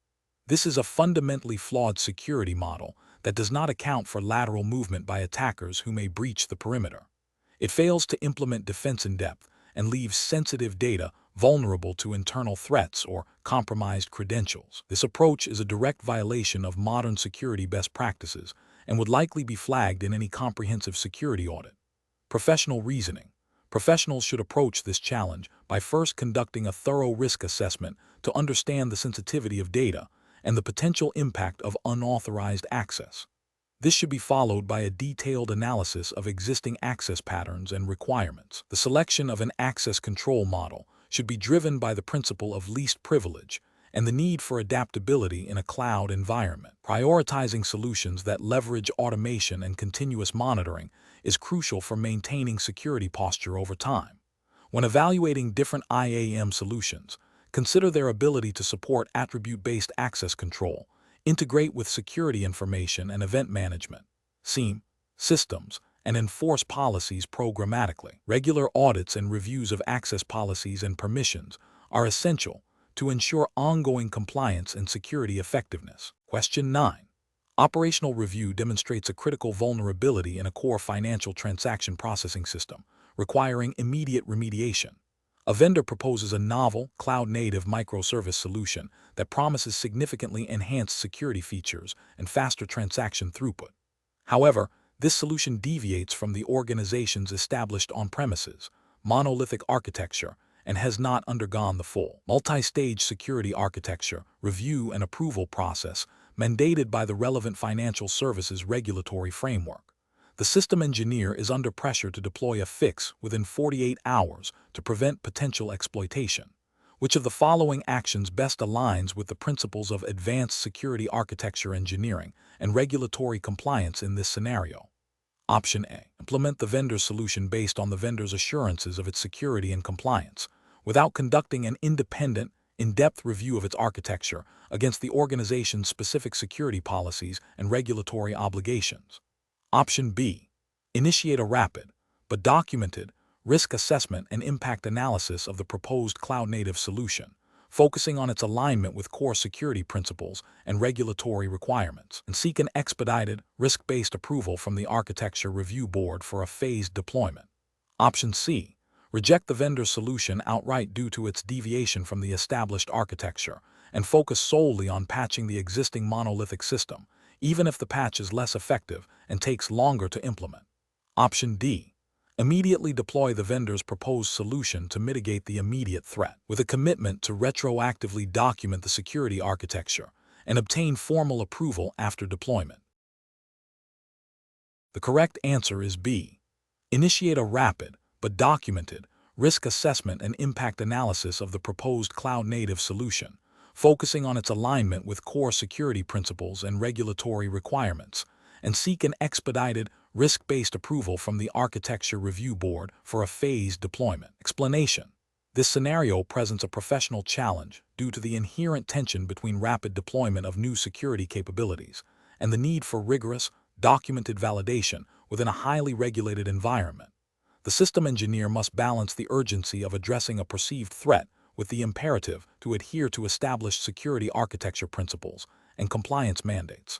This is a fundamentally flawed security model that does not account for lateral movement by attackers who may breach the perimeter. It fails to implement defense in depth and leaves sensitive data vulnerable to internal threats or compromised credentials. This approach is a direct violation of modern security best practices and would likely be flagged in any comprehensive security audit. Professional reasoning. Professionals should approach this challenge by first conducting a thorough risk assessment to understand the sensitivity of data and the potential impact of unauthorized access. This should be followed by a detailed analysis of existing access patterns and requirements. The selection of an access control model should be driven by the principle of least privilege and the need for adaptability in a cloud environment. Prioritizing solutions that leverage automation and continuous monitoring is crucial for maintaining security posture over time. When evaluating different IAM solutions, consider their ability to support attribute-based access control, integrate with security information and event management, SIEM, systems, and enforce policies programmatically. Regular audits and reviews of access policies and permissions are essential to ensure ongoing compliance and security effectiveness. Question 9. Operational review demonstrates a critical vulnerability in a core financial transaction processing system, requiring immediate remediation. A vendor proposes a novel, cloud-native microservice solution that promises significantly enhanced security features and faster transaction throughput. However, this solution deviates from the organization's established on-premises, monolithic architecture and has not undergone the full multi-stage security architecture, review, and approval process mandated by the relevant financial services regulatory framework. The system engineer is under pressure to deploy a fix within 48 hours to prevent potential exploitation. Which of the following actions best aligns with the principles of advanced security architecture engineering and regulatory compliance in this scenario? Option A. Implement the vendor's solution based on the vendor's assurances of its security and compliance, without conducting an independent, in-depth review of its architecture against the organization's specific security policies and regulatory obligations. Option B. Initiate a rapid, but documented, risk assessment and impact analysis of the proposed cloud-native solution, focusing on its alignment with core security principles and regulatory requirements, and seek an expedited, risk-based approval from the Architecture Review Board for a phased deployment. Option C. Reject the vendor's solution outright due to its deviation from the established architecture and focus solely on patching the existing monolithic system, even if the patch is less effective and takes longer to implement. Option D. Immediately deploy the vendor's proposed solution to mitigate the immediate threat, with a commitment to retroactively document the security architecture and obtain formal approval after deployment. The correct answer is B. Initiate a rapid, but documented, risk assessment and impact analysis of the proposed cloud-native solution, focusing on its alignment with core security principles and regulatory requirements, and seek an expedited, risk-based approval from the Architecture Review Board for a phased deployment. Explanation: this scenario presents a professional challenge due to the inherent tension between rapid deployment of new security capabilities and the need for rigorous, documented validation within a highly regulated environment. The system engineer must balance the urgency of addressing a perceived threat with the imperative to adhere to established security architecture principles and compliance mandates.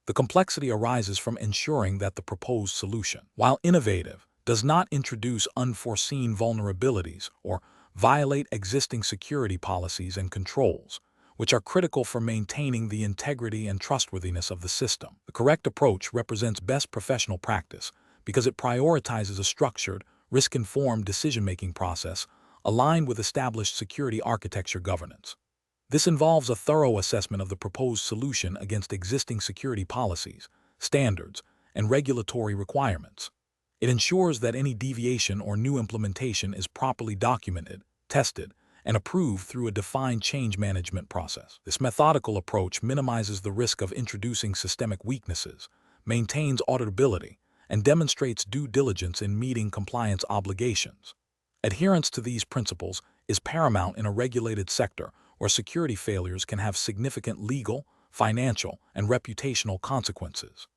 The complexity arises from ensuring that the proposed solution, while innovative, does not introduce unforeseen vulnerabilities or violate existing security policies and controls, which are critical for maintaining the integrity and trustworthiness of the system. The correct approach represents best professional practice because it prioritizes a structured, risk-informed decision-making process aligned with established security architecture governance. This involves a thorough assessment of the proposed solution against existing security policies, standards, and regulatory requirements. It ensures that any deviation or new implementation is properly documented, tested, and approved through a defined change management process. This methodical approach minimizes the risk of introducing systemic weaknesses, maintains auditability, and demonstrates due diligence in meeting compliance obligations. Adherence to these principles is paramount in a regulated sector where security failures can have significant legal, financial, and reputational consequences.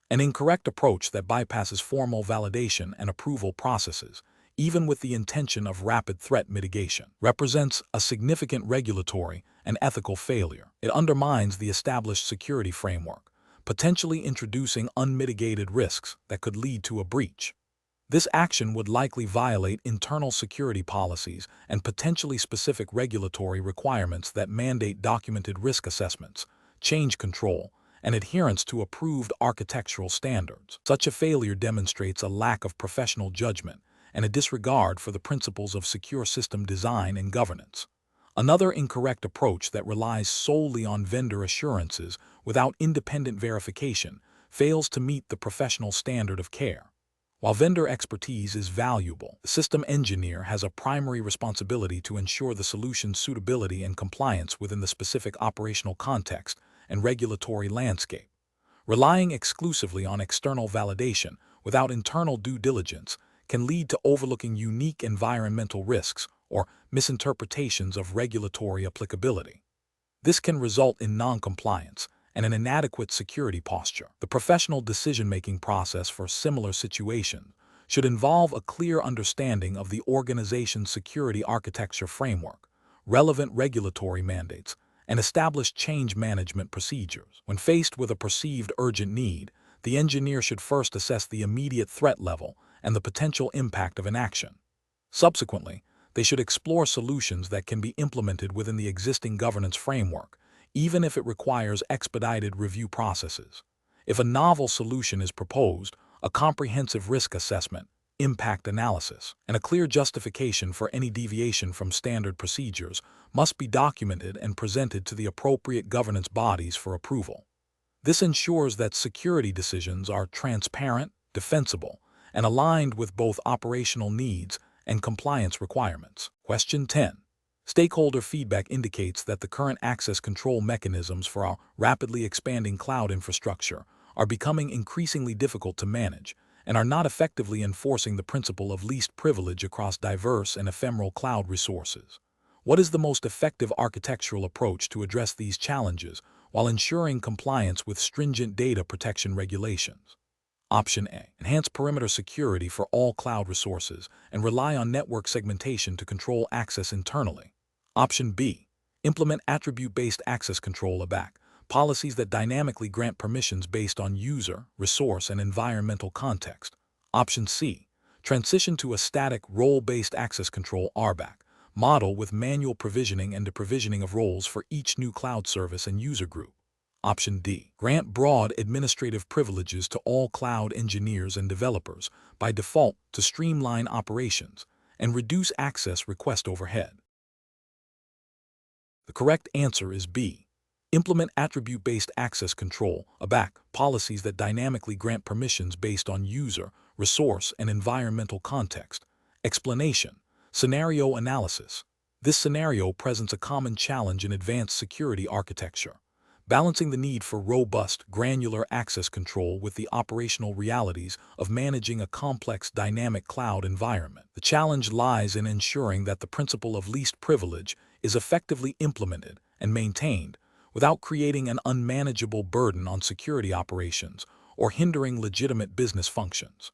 An incorrect approach that bypasses formal validation and approval processes, even with the intention of rapid threat mitigation, represents a significant regulatory and ethical failure. It undermines the established security framework, potentially introducing unmitigated risks that could lead to a breach. This action would likely violate internal security policies and potentially specific regulatory requirements that mandate documented risk assessments, change control, and adherence to approved architectural standards. Such a failure demonstrates a lack of professional judgment and a disregard for the principles of secure system design and governance. Another incorrect approach that relies solely on vendor assurances without independent verification fails to meet the professional standard of care. While vendor expertise is valuable, the system engineer has a primary responsibility to ensure the solution's suitability and compliance within the specific operational context and regulatory landscape. Relying exclusively on external validation without internal due diligence can lead to overlooking unique environmental risks or misinterpretations of regulatory applicability. This can result in non-compliance and an inadequate security posture. The professional decision-making process for similar situations should involve a clear understanding of the organization's security architecture framework, relevant regulatory mandates, and established change management procedures. When faced with a perceived urgent need, the engineer should first assess the immediate threat level and the potential impact of an action. Subsequently, they should explore solutions that can be implemented within the existing governance framework, even if it requires expedited review processes. If a novel solution is proposed, a comprehensive risk assessment, impact analysis, and a clear justification for any deviation from standard procedures must be documented and presented to the appropriate governance bodies for approval. This ensures that security decisions are transparent, defensible, and aligned with both operational needs and compliance requirements. Question 10. Stakeholder feedback indicates that the current access control mechanisms for our rapidly expanding cloud infrastructure are becoming increasingly difficult to manage and are not effectively enforcing the principle of least privilege across diverse and ephemeral cloud resources. What is the most effective architectural approach to address these challenges while ensuring compliance with stringent data protection regulations? Option A. Enhance perimeter security for all cloud resources and rely on network segmentation to control access internally. Option B. Implement attribute-based access control (ABAC) policies that dynamically grant permissions based on user, resource, and environmental context. Option C. Transition to a static role-based access control (RBAC) Model with manual provisioning and deprovisioning of roles for each new cloud service and user group. Option D. Grant broad administrative privileges to all cloud engineers and developers by default to streamline operations and reduce access request overhead. The correct answer is B. Implement attribute-based access control, ABAC, policies that dynamically grant permissions based on user, resource, and environmental context. Explanation. Scenario analysis. This scenario presents a common challenge in advanced security architecture, balancing the need for robust, granular access control with the operational realities of managing a complex dynamic cloud environment. The challenge lies in ensuring that the principle of least privilege is effectively implemented and maintained without creating an unmanageable burden on security operations or hindering legitimate business functions.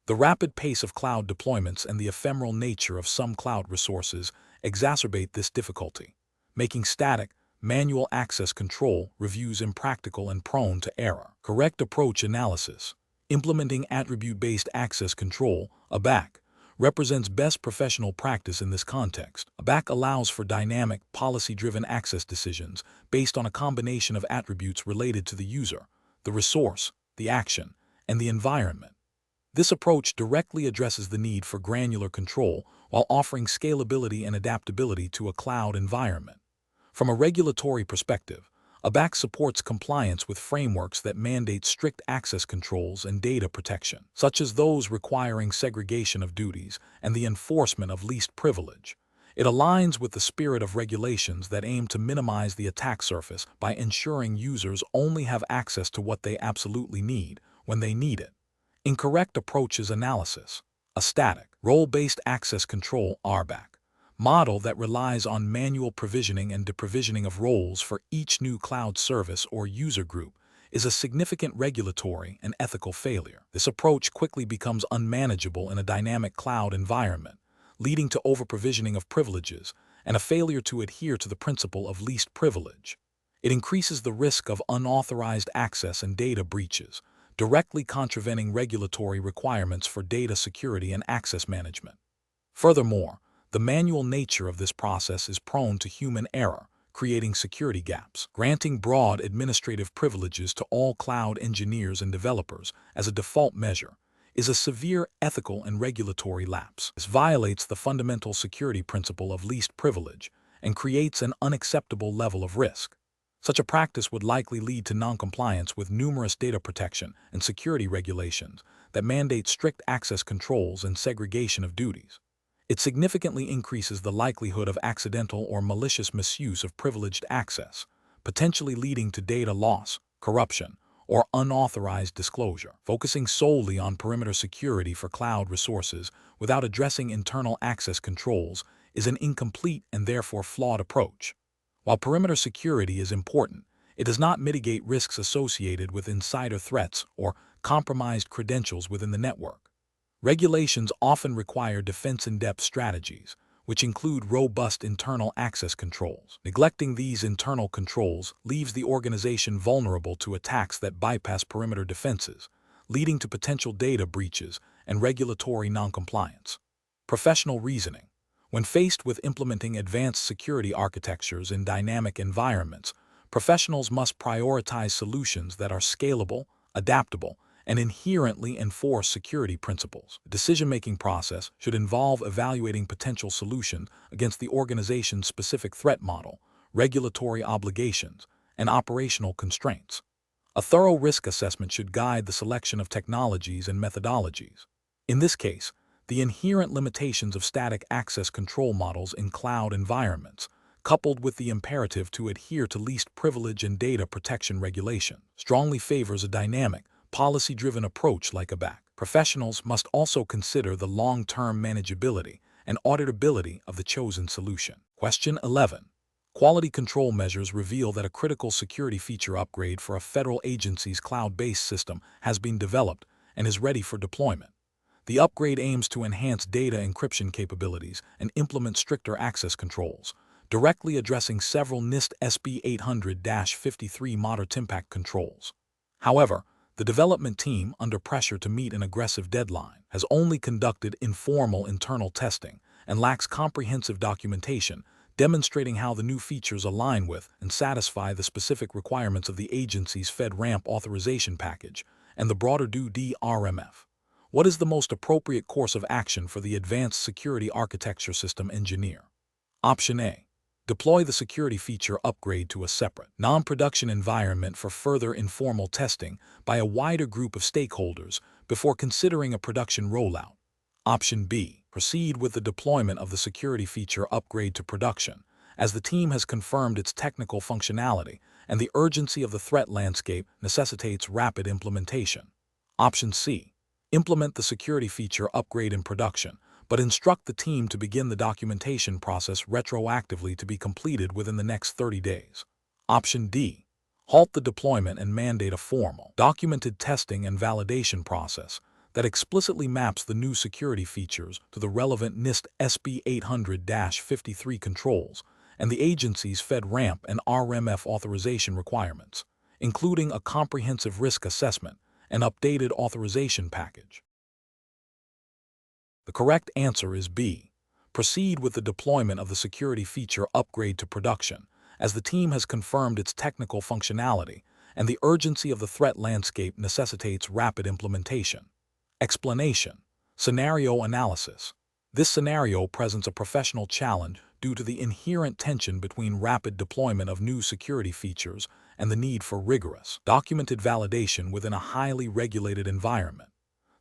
The rapid pace of cloud deployments and the ephemeral nature of some cloud resources exacerbate this difficulty, making static, manual access control reviews impractical and prone to error. Correct approach analysis. Implementing attribute-based access control, ABAC, represents best professional practice in this context. ABAC allows for dynamic, policy-driven access decisions based on a combination of attributes related to the user, the resource, the action, and the environment. This approach directly addresses the need for granular control while offering scalability and adaptability to a cloud environment. From a regulatory perspective, ABAC supports compliance with frameworks that mandate strict access controls and data protection, such as those requiring segregation of duties and the enforcement of least privilege. It aligns with the spirit of regulations that aim to minimize the attack surface by ensuring users only have access to what they absolutely need when they need it. Incorrect approaches analysis. A static, role-based access control RBAC model that relies on manual provisioning and deprovisioning of roles for each new cloud service or user group is a significant regulatory and ethical failure. This approach quickly becomes unmanageable in a dynamic cloud environment, leading to over-provisioning of privileges and a failure to adhere to the principle of least privilege. It increases the risk of unauthorized access and data breaches, directly contravening regulatory requirements for data security and access management. Furthermore, the manual nature of this process is prone to human error, creating security gaps. Granting broad administrative privileges to all cloud engineers and developers as a default measure is a severe ethical and regulatory lapse. This violates the fundamental security principle of least privilege and creates an unacceptable level of risk. Such a practice would likely lead to noncompliance with numerous data protection and security regulations that mandate strict access controls and segregation of duties. It significantly increases the likelihood of accidental or malicious misuse of privileged access, potentially leading to data loss, corruption, or unauthorized disclosure. Focusing solely on perimeter security for cloud resources without addressing internal access controls is an incomplete and therefore flawed approach. While perimeter security is important, it does not mitigate risks associated with insider threats or compromised credentials within the network. Regulations often require defense-in-depth strategies, which include robust internal access controls. Neglecting these internal controls leaves the organization vulnerable to attacks that bypass perimeter defenses, leading to potential data breaches and regulatory noncompliance. Professional reasoning. When faced with implementing advanced security architectures in dynamic environments, professionals must prioritize solutions that are scalable, adaptable, and inherently enforce security principles. The decision-making process should involve evaluating potential solutions against the organization's specific threat model, regulatory obligations, and operational constraints. A thorough risk assessment should guide the selection of technologies and methodologies. In this case, the inherent limitations of static access control models in cloud environments, coupled with the imperative to adhere to least privilege and data protection regulation, strongly favors a dynamic, policy-driven approach like ABAC. Professionals must also consider the long-term manageability and auditability of the chosen solution. Question 11. Quality control measures reveal that a critical security feature upgrade for a federal agency's cloud-based system has been developed and is ready for deployment. The upgrade aims to enhance data encryption capabilities and implement stricter access controls, directly addressing several NIST SB 800-53 Modern Impact controls. However, the development team, under pressure to meet an aggressive deadline, has only conducted informal internal testing and lacks comprehensive documentation, demonstrating how the new features align with and satisfy the specific requirements of the agency's FedRAMP authorization package and the broader DRMF. What is the most appropriate course of action for the Advanced Security Architecture System engineer? Option A. Deploy the security feature upgrade to a separate, non-production environment for further informal testing by a wider group of stakeholders before considering a production rollout. Option B. Proceed with the deployment of the security feature upgrade to production, as the team has confirmed its technical functionality and the urgency of the threat landscape necessitates rapid implementation. Option C. Implement the security feature upgrade in production, but instruct the team to begin the documentation process retroactively to be completed within the next 30 days. Option D. Halt the deployment and mandate a formal, documented testing and validation process that explicitly maps the new security features to the relevant NIST SB 800-53 controls and the agency's FedRAMP and RMF authorization requirements, including a comprehensive risk assessment and updated authorization package. The correct answer is B. Proceed with the deployment of the security feature upgrade to production, as the team has confirmed its technical functionality and the urgency of the threat landscape necessitates rapid implementation. Explanation. Scenario analysis. This scenario presents a professional challenge due to the inherent tension between rapid deployment of new security features and the need for rigorous, documented validation within a highly regulated environment.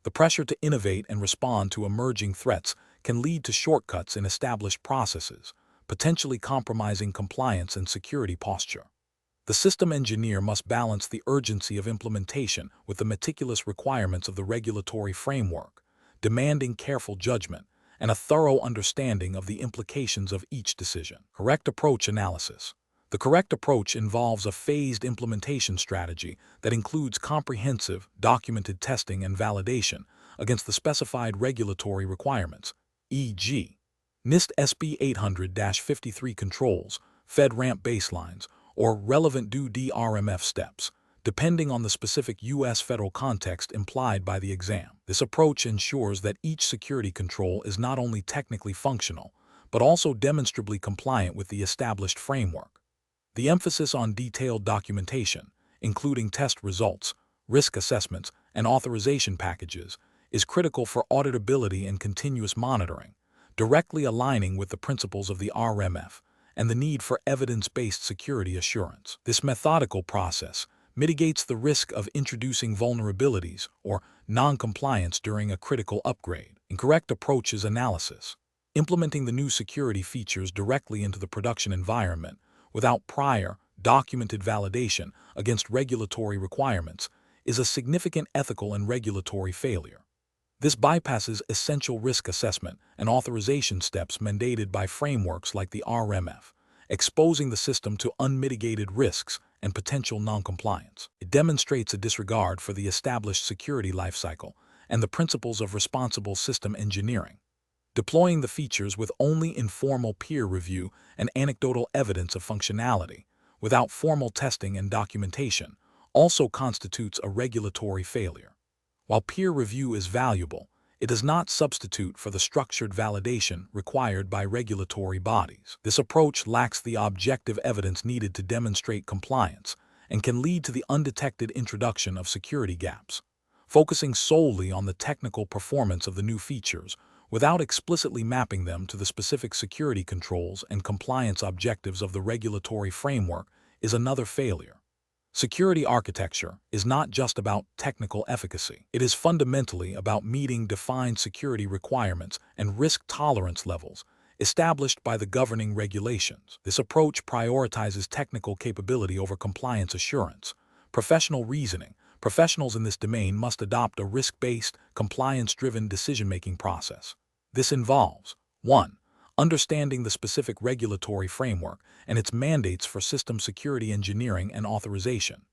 The pressure to innovate and respond to emerging threats can lead to shortcuts in established processes, potentially compromising compliance and security posture. The system engineer must balance the urgency of implementation with the meticulous requirements of the regulatory framework, demanding careful judgment and a thorough understanding of the implications of each decision. Correct approach analysis. The correct approach involves a phased implementation strategy that includes comprehensive, documented testing and validation against the specified regulatory requirements, e.g., NIST SB 800-53 controls, FedRAMP baselines, or relevant DRMF steps, depending on the specific U.S. federal context implied by the exam. This approach ensures that each security control is not only technically functional, but also demonstrably compliant with the established framework. The emphasis on detailed documentation, including test results, risk assessments, and authorization packages, is critical for auditability and continuous monitoring, directly aligning with the principles of the RMF and the need for evidence-based security assurance. This methodical process mitigates the risk of introducing vulnerabilities or non-compliance during a critical upgrade. Incorrect approaches analysis. Implementing the new security features directly into the production environment without prior, documented validation against regulatory requirements is a significant ethical and regulatory failure. This bypasses essential risk assessment and authorization steps mandated by frameworks like the RMF, exposing the system to unmitigated risks and potential noncompliance. It demonstrates a disregard for the established security lifecycle and the principles of responsible system engineering. Deploying the features with only informal peer review and anecdotal evidence of functionality, without formal testing and documentation, also constitutes a regulatory failure. While peer review is valuable, it does not substitute for the structured validation required by regulatory bodies. This approach lacks the objective evidence needed to demonstrate compliance and can lead to the undetected introduction of security gaps. Focusing solely on the technical performance of the new features without explicitly mapping them to the specific security controls and compliance objectives of the regulatory framework is another failure. Security architecture is not just about technical efficacy. It is fundamentally about meeting defined security requirements and risk tolerance levels established by the governing regulations. This approach prioritizes technical capability over compliance assurance. Professional reasoning. Professionals in this domain must adopt a risk-based, compliance-driven decision-making process. This involves 1. Understanding the specific regulatory framework and its mandates for system security engineering and authorization.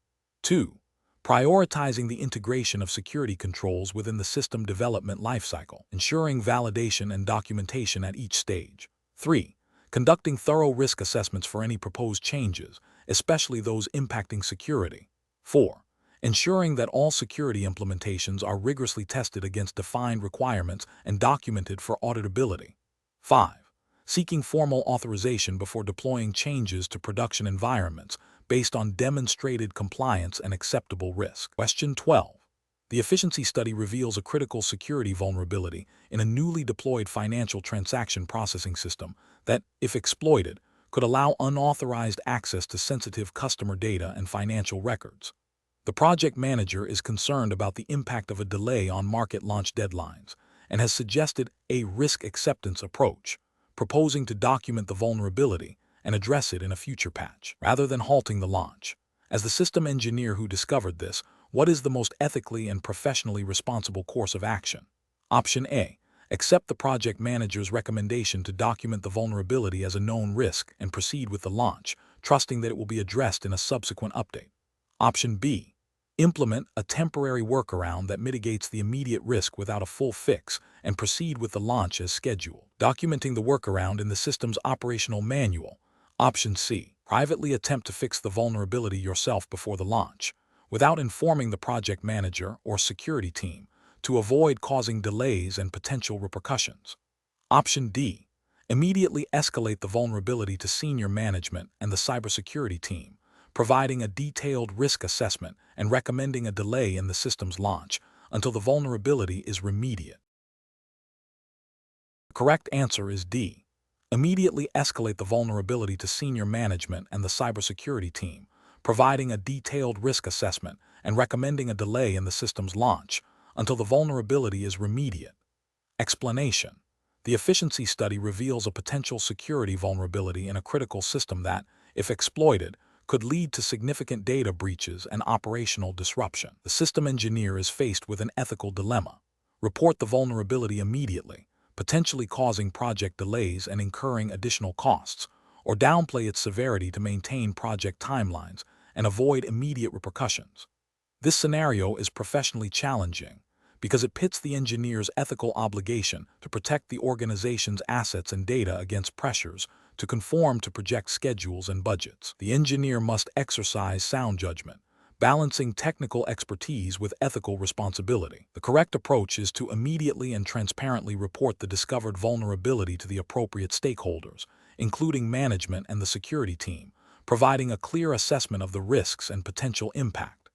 2. Prioritizing the integration of security controls within the system development lifecycle, ensuring validation and documentation at each stage. 3. Conducting thorough risk assessments for any proposed changes, especially those impacting security. 4. Ensuring that all security implementations are rigorously tested against defined requirements and documented for auditability. 5. Seeking formal authorization before deploying changes to production environments based on demonstrated compliance and acceptable risk. Question 12. The efficiency study reveals a critical security vulnerability in a newly deployed financial transaction processing system that, if exploited, could allow unauthorized access to sensitive customer data and financial records. The project manager is concerned about the impact of a delay on market launch deadlines and has suggested a risk acceptance approach, proposing to document the vulnerability and address it in a future patch, rather than halting the launch. As the system engineer who discovered this, what is the most ethically and professionally responsible course of action? Option A. Accept the project manager's recommendation to document the vulnerability as a known risk and proceed with the launch, trusting that it will be addressed in a subsequent update. Option B. Implement a temporary workaround that mitigates the immediate risk without a full fix and proceed with the launch as scheduled, documenting the workaround in the system's operational manual. Option C. Privately attempt to fix the vulnerability yourself before the launch, without informing the project manager or security team, to avoid causing delays and potential repercussions. Option D. Immediately escalate the vulnerability to senior management and the cybersecurity team, providing a detailed risk assessment and recommending a delay in the system's launch until the vulnerability is remediated. The correct answer is D. Immediately escalate the vulnerability to senior management and the cybersecurity team, providing a detailed risk assessment and recommending a delay in the system's launch until the vulnerability is remediated. Explanation. The efficiency study reveals a potential security vulnerability in a critical system that, if exploited, could lead to significant data breaches and operational disruption. The system engineer is faced with an ethical dilemma. Report the vulnerability immediately, potentially causing project delays and incurring additional costs, or downplay its severity to maintain project timelines and avoid immediate repercussions. This scenario is professionally challenging because it pits the engineer's ethical obligation to protect the organization's assets and data against pressures to conform to project schedules and budgets. The engineer must exercise sound judgment, balancing technical expertise with ethical responsibility. The correct approach is to immediately and transparently report the discovered vulnerability to the appropriate stakeholders, including management and the security team, providing a clear assessment of the risks and potential impact.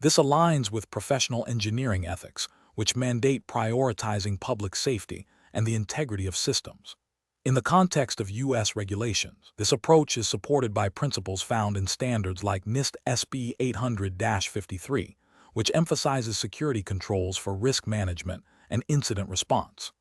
This aligns with professional engineering ethics, which mandate prioritizing public safety and the integrity of systems. In the context of U.S. regulations, this approach is supported by principles found in standards like NIST SB 800-53, which emphasizes security controls for risk management and incident response.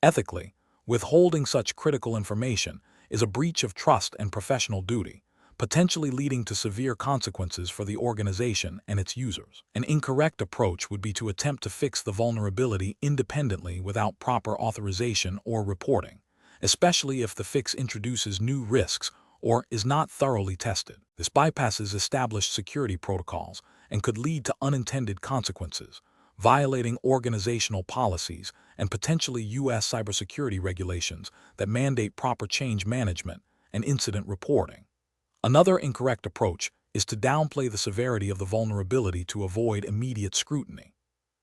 Ethically, withholding such critical information is a breach of trust and professional duty, potentially leading to severe consequences for the organization and its users. An incorrect approach would be to attempt to fix the vulnerability independently without proper authorization or reporting, especially if the fix introduces new risks or is not thoroughly tested. This bypasses established security protocols and could lead to unintended consequences, violating organizational policies and potentially U.S. cybersecurity regulations that mandate proper change management and incident reporting. Another incorrect approach is to downplay the severity of the vulnerability to avoid immediate scrutiny.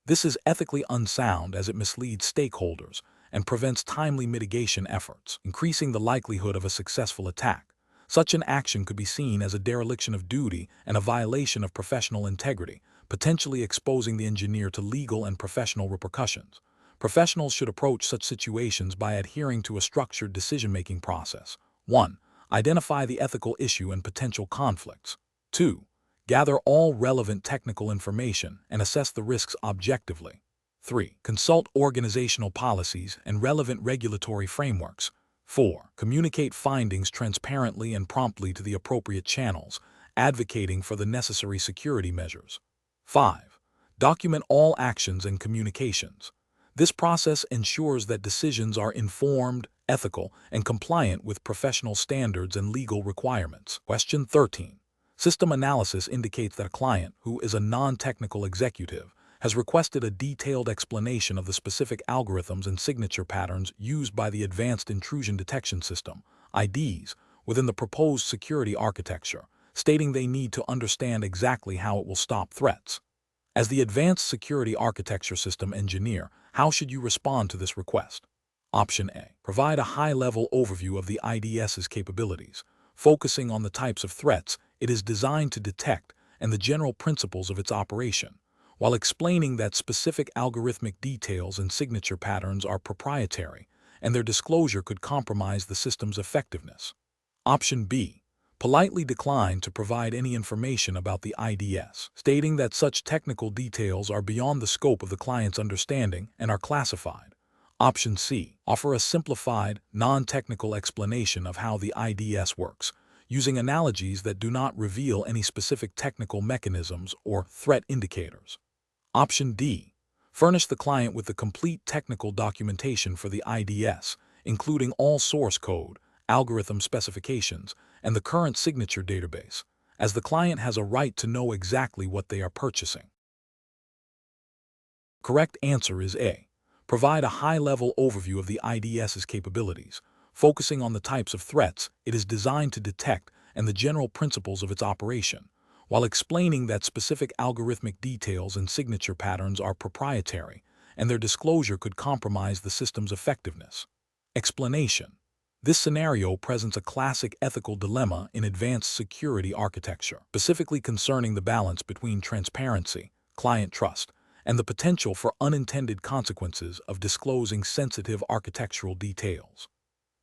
This is ethically unsound as it misleads stakeholders and prevents timely mitigation efforts, increasing the likelihood of a successful attack. Such an action could be seen as a dereliction of duty and a violation of professional integrity, potentially exposing the engineer to legal and professional repercussions. Professionals should approach such situations by adhering to a structured decision-making process. 1. Identify the ethical issue and potential conflicts. 2. Gather all relevant technical information and assess the risks objectively. 3. Consult organizational policies and relevant regulatory frameworks. 4. Communicate findings transparently and promptly to the appropriate channels, advocating for the necessary security measures. 5. Document all actions and communications. This process ensures that decisions are informed, ethical, and compliant with professional standards and legal requirements. Question 13. System analysis indicates that a client, who is a non-technical executive, has requested a detailed explanation of the specific algorithms and signature patterns used by the Advanced Intrusion Detection System, IDs, within the proposed security architecture, stating they need to understand exactly how it will stop threats. As the Advanced Security Architecture System engineer, how should you respond to this request? Option A. Provide a high-level overview of the IDS's capabilities, focusing on the types of threats it is designed to detect and the general principles of its operation, while explaining that specific algorithmic details and signature patterns are proprietary and their disclosure could compromise the system's effectiveness. Option B. Politely decline to provide any information about the IDS, stating that such technical details are beyond the scope of the client's understanding and are classified. Option C. Offer a simplified, non-technical explanation of how the IDS works, using analogies that do not reveal any specific technical mechanisms or threat indicators. Option D. Furnish the client with the complete technical documentation for the IDS, including all source code, algorithm specifications, and the current signature database, as the client has a right to know exactly what they are purchasing. Correct answer is A. Provide a high-level overview of the IDS's capabilities, focusing on the types of threats it is designed to detect and the general principles of its operation, while explaining that specific algorithmic details and signature patterns are proprietary and their disclosure could compromise the system's effectiveness. Explanation. This scenario presents a classic ethical dilemma in advanced security architecture, specifically concerning the balance between transparency, client trust, and the potential for unintended consequences of disclosing sensitive architectural details.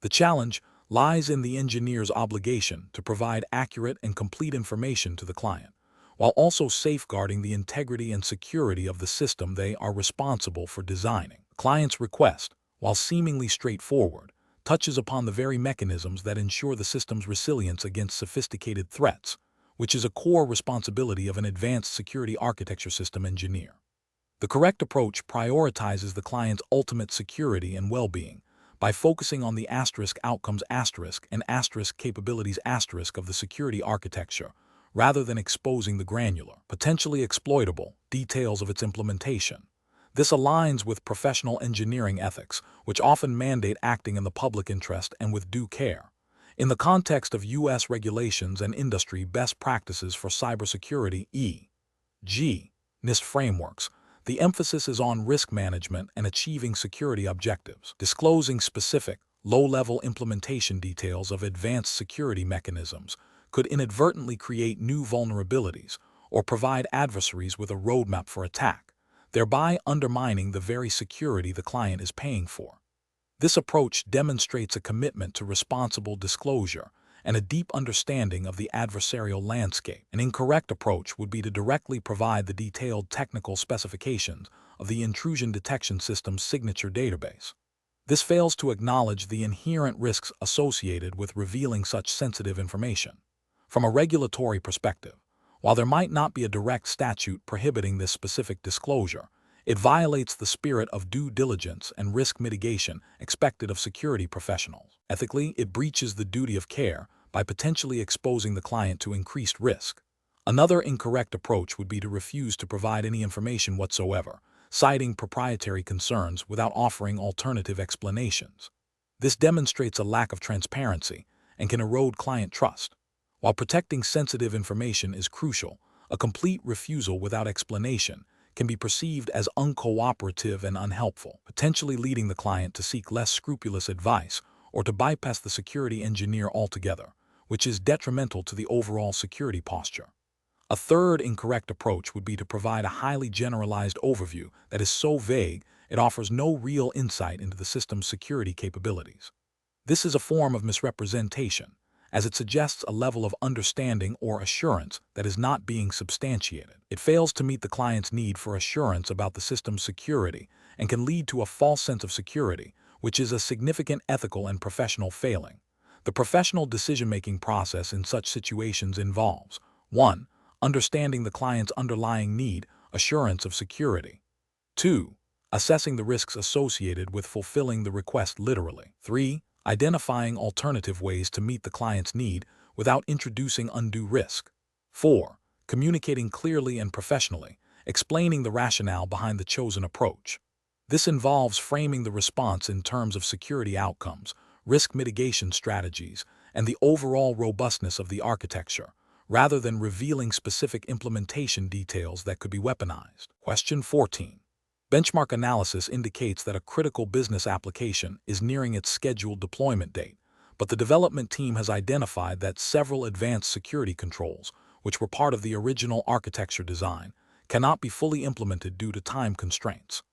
The challenge lies in the engineer's obligation to provide accurate and complete information to the client, while also safeguarding the integrity and security of the system they are responsible for designing. The client's request, while seemingly straightforward, touches upon the very mechanisms that ensure the system's resilience against sophisticated threats, which is a core responsibility of an advanced security architecture system engineer. The correct approach prioritizes the client's ultimate security and well-being by focusing on the outcomes and capabilities of the security architecture, rather than exposing the granular, potentially exploitable details of its implementation. This aligns with professional engineering ethics, which often mandate acting in the public interest and with due care. In the context of U.S. regulations and industry best practices for cybersecurity (e.g., NIST frameworks, the emphasis is on risk management and achieving security objectives. Disclosing specific, low-level implementation details of advanced security mechanisms could inadvertently create new vulnerabilities or provide adversaries with a roadmap for attack, thereby undermining the very security the client is paying for. This approach demonstrates a commitment to responsible disclosure and a deep understanding of the adversarial landscape. An incorrect approach would be to directly provide the detailed technical specifications of the intrusion detection system's signature database. This fails to acknowledge the inherent risks associated with revealing such sensitive information. From a regulatory perspective, while there might not be a direct statute prohibiting this specific disclosure, it violates the spirit of due diligence and risk mitigation expected of security professionals. Ethically, it breaches the duty of care by potentially exposing the client to increased risk. Another incorrect approach would be to refuse to provide any information whatsoever, citing proprietary concerns without offering alternative explanations. This demonstrates a lack of transparency and can erode client trust. While protecting sensitive information is crucial, a complete refusal without explanation can be perceived as uncooperative and unhelpful, potentially leading the client to seek less scrupulous advice or to bypass the security engineer altogether, which is detrimental to the overall security posture. A third incorrect approach would be to provide a highly generalized overview that is so vague it offers no real insight into the system's security capabilities. This is a form of misrepresentation, as it suggests a level of understanding or assurance that is not being substantiated. It fails to meet the client's need for assurance about the system's security and can lead to a false sense of security, which is a significant ethical and professional failing. The professional decision-making process in such situations involves 1. Understanding the client's underlying need, assurance of security. 2. Assessing the risks associated with fulfilling the request literally. 3. Identifying alternative ways to meet the client's need without introducing undue risk. 4. Communicating clearly and professionally, explaining the rationale behind the chosen approach. This involves framing the response in terms of security outcomes, risk mitigation strategies, and the overall robustness of the architecture, rather than revealing specific implementation details that could be weaponized. Question 14. Benchmark analysis indicates that a critical business application is nearing its scheduled deployment date, but the development team has identified that several advanced security controls, which were part of the original architecture design, cannot be fully implemented due to time constraints.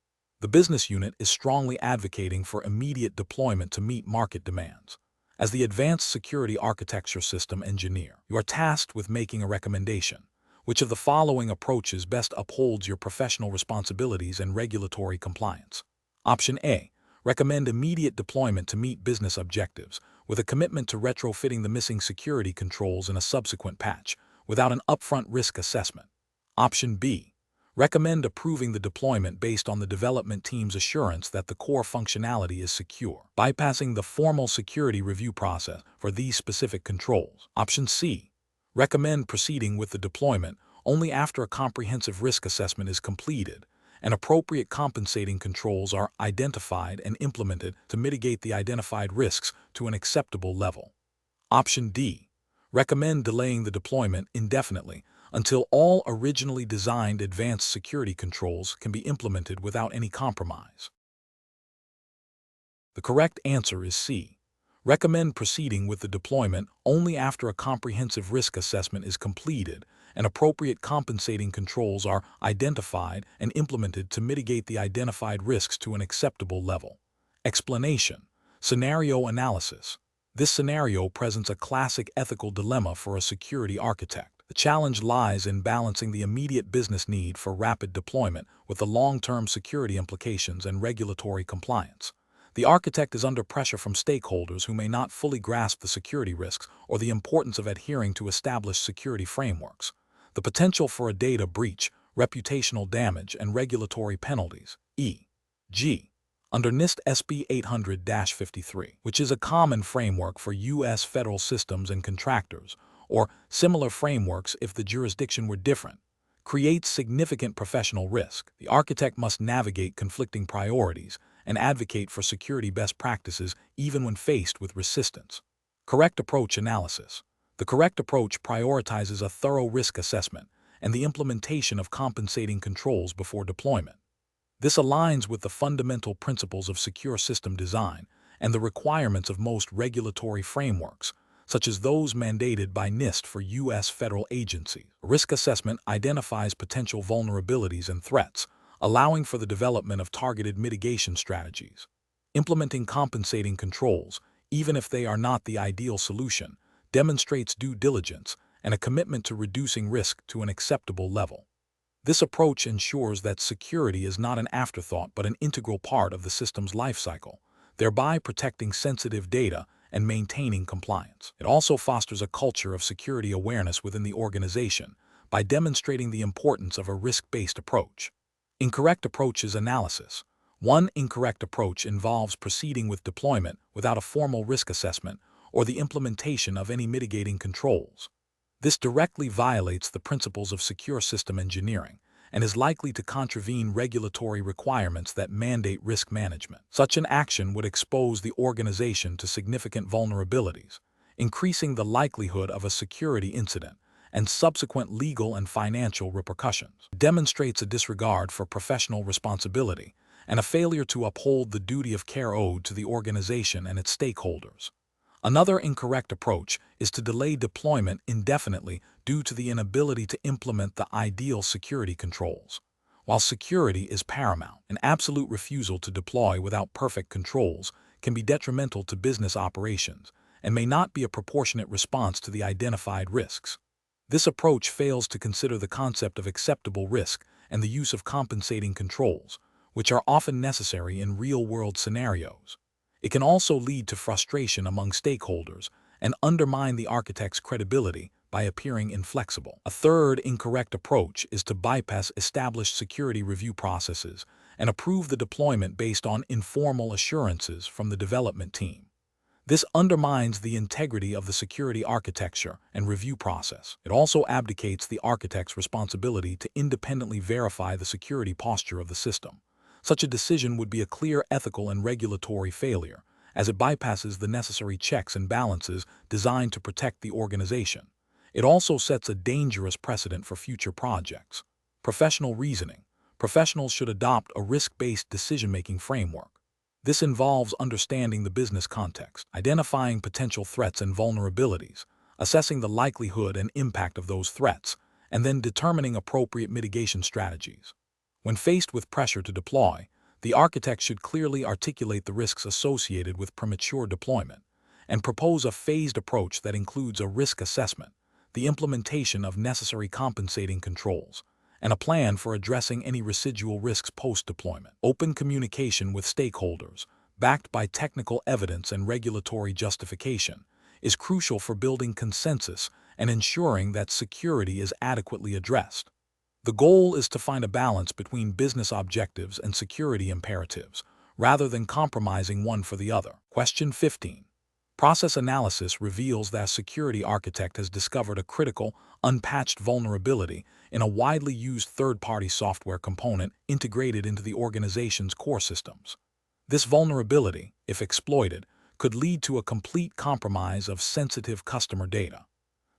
The business unit is strongly advocating for immediate deployment to meet market demands. As the advanced security architecture system engineer, you are tasked with making a recommendation. Which of the following approaches best upholds your professional responsibilities and regulatory compliance? Option A. Recommend immediate deployment to meet business objectives, with a commitment to retrofitting the missing security controls in a subsequent patch, without an upfront risk assessment. Option B. Recommend approving the deployment based on the development team's assurance that the core functionality is secure, bypassing the formal security review process for these specific controls. Option C. Recommend proceeding with the deployment only after a comprehensive risk assessment is completed and appropriate compensating controls are identified and implemented to mitigate the identified risks to an acceptable level. Option D. Recommend delaying the deployment indefinitely until all originally designed advanced security controls can be implemented without any compromise. The correct answer is C. Recommend proceeding with the deployment only after a comprehensive risk assessment is completed and appropriate compensating controls are identified and implemented to mitigate the identified risks to an acceptable level. Explanation: scenario analysis. This scenario presents a classic ethical dilemma for a security architect. The challenge lies in balancing the immediate business need for rapid deployment with the long-term security implications and regulatory compliance. The architect is under pressure from stakeholders who may not fully grasp the security risks or the importance of adhering to established security frameworks. The potential for a data breach, reputational damage, and regulatory penalties, e.g. under NIST SB 800-53, which is a common framework for U.S. federal systems and contractors, or similar frameworks if the jurisdiction were different, creates significant professional risk. The architect must navigate conflicting priorities and advocate for security best practices even when faced with resistance. Correct approach analysis. The correct approach prioritizes a thorough risk assessment and the implementation of compensating controls before deployment. This aligns with the fundamental principles of secure system design and the requirements of most regulatory frameworks, such as those mandated by NIST for U.S. federal agencies. Risk assessment identifies potential vulnerabilities and threats, allowing for the development of targeted mitigation strategies. Implementing compensating controls, even if they are not the ideal solution, demonstrates due diligence and a commitment to reducing risk to an acceptable level. This approach ensures that security is not an afterthought but an integral part of the system's lifecycle, thereby protecting sensitive data and maintaining compliance. It also fosters a culture of security awareness within the organization by demonstrating the importance of a risk-based approach. Incorrect approaches analysis. One incorrect approach involves proceeding with deployment without a formal risk assessment or the implementation of any mitigating controls. This directly violates the principles of secure system engineering and is likely to contravene regulatory requirements that mandate risk management. Such an action would expose the organization to significant vulnerabilities, increasing the likelihood of a security incident and subsequent legal and financial repercussions. It demonstrates a disregard for professional responsibility and a failure to uphold the duty of care owed to the organization and its stakeholders. Another incorrect approach is to delay deployment indefinitely due to the inability to implement the ideal security controls. While security is paramount, an absolute refusal to deploy without perfect controls can be detrimental to business operations and may not be a proportionate response to the identified risks. This approach fails to consider the concept of acceptable risk and the use of compensating controls, which are often necessary in real-world scenarios. It can also lead to frustration among stakeholders and undermine the architect's credibility by appearing inflexible. A third incorrect approach is to bypass established security review processes and approve the deployment based on informal assurances from the development team. This undermines the integrity of the security architecture and review process. It also abdicates the architect's responsibility to independently verify the security posture of the system. Such a decision would be a clear ethical and regulatory failure, as it bypasses the necessary checks and balances designed to protect the organization. It also sets a dangerous precedent for future projects. Professional reasoning. professionals should adopt a risk-based decision-making framework. This involves understanding the business context, identifying potential threats and vulnerabilities, assessing the likelihood and impact of those threats, and then determining appropriate mitigation strategies. When faced with pressure to deploy, the architect should clearly articulate the risks associated with premature deployment and propose a phased approach that includes a risk assessment, the implementation of necessary compensating controls, and a plan for addressing any residual risks post-deployment. Open communication with stakeholders, backed by technical evidence and regulatory justification, is crucial for building consensus and ensuring that security is adequately addressed. The goal is to find a balance between business objectives and security imperatives, rather than compromising one for the other. Question 15. Process analysis reveals that a security architect has discovered a critical, unpatched vulnerability in a widely used third-party software component integrated into the organization's core systems. This vulnerability, if exploited, could lead to a complete compromise of sensitive customer data.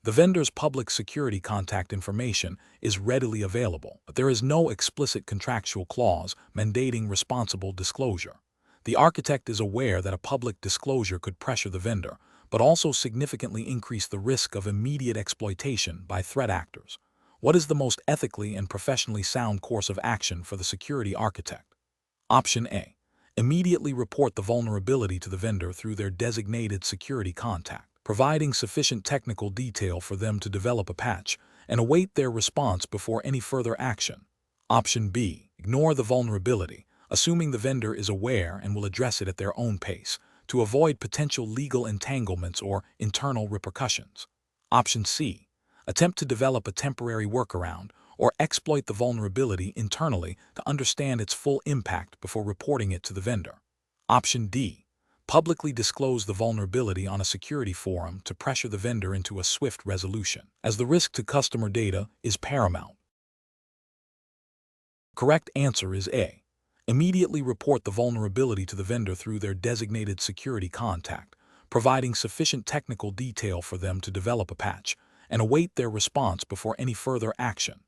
The vendor's public security contact information is readily available, but there is no explicit contractual clause mandating responsible disclosure. The architect is aware that a public disclosure could pressure the vendor, but also significantly increase the risk of immediate exploitation by threat actors. What is the most ethically and professionally sound course of action for the security architect? Option A. Immediately report the vulnerability to the vendor through their designated security contact, providing sufficient technical detail for them to develop a patch and await their response before any further action. Option B. Ignore the vulnerability, assuming the vendor is aware and will address it at their own pace, to avoid potential legal entanglements or internal repercussions. Option C. Attempt to develop a temporary workaround or exploit the vulnerability internally to understand its full impact before reporting it to the vendor. Option D. Publicly disclose the vulnerability on a security forum to pressure the vendor into a swift resolution, as the risk to customer data is paramount. Correct answer is A. Immediately report the vulnerability to the vendor through their designated security contact, providing sufficient technical detail for them to develop a patch and await their response before any further action.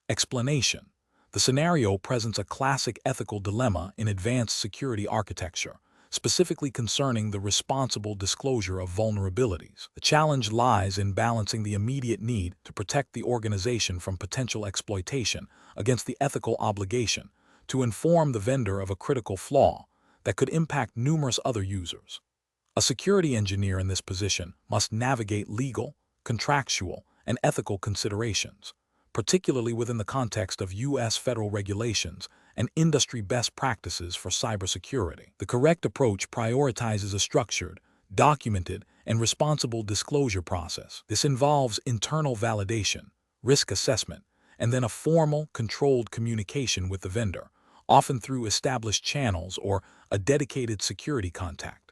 Explanation. The scenario presents a classic ethical dilemma in advanced security architecture, specifically concerning the responsible disclosure of vulnerabilities. The challenge lies in balancing the immediate need to protect the organization from potential exploitation against the ethical obligation to inform the vendor of a critical flaw that could impact numerous other users. A security engineer in this position must navigate legal, contractual, and ethical considerations, particularly within the context of U.S. federal regulations and industry best practices for cybersecurity. The correct approach prioritizes a structured, documented, and responsible disclosure process. This involves internal validation, risk assessment, and then a formal, controlled communication with the vendor, often through established channels or a dedicated security contact.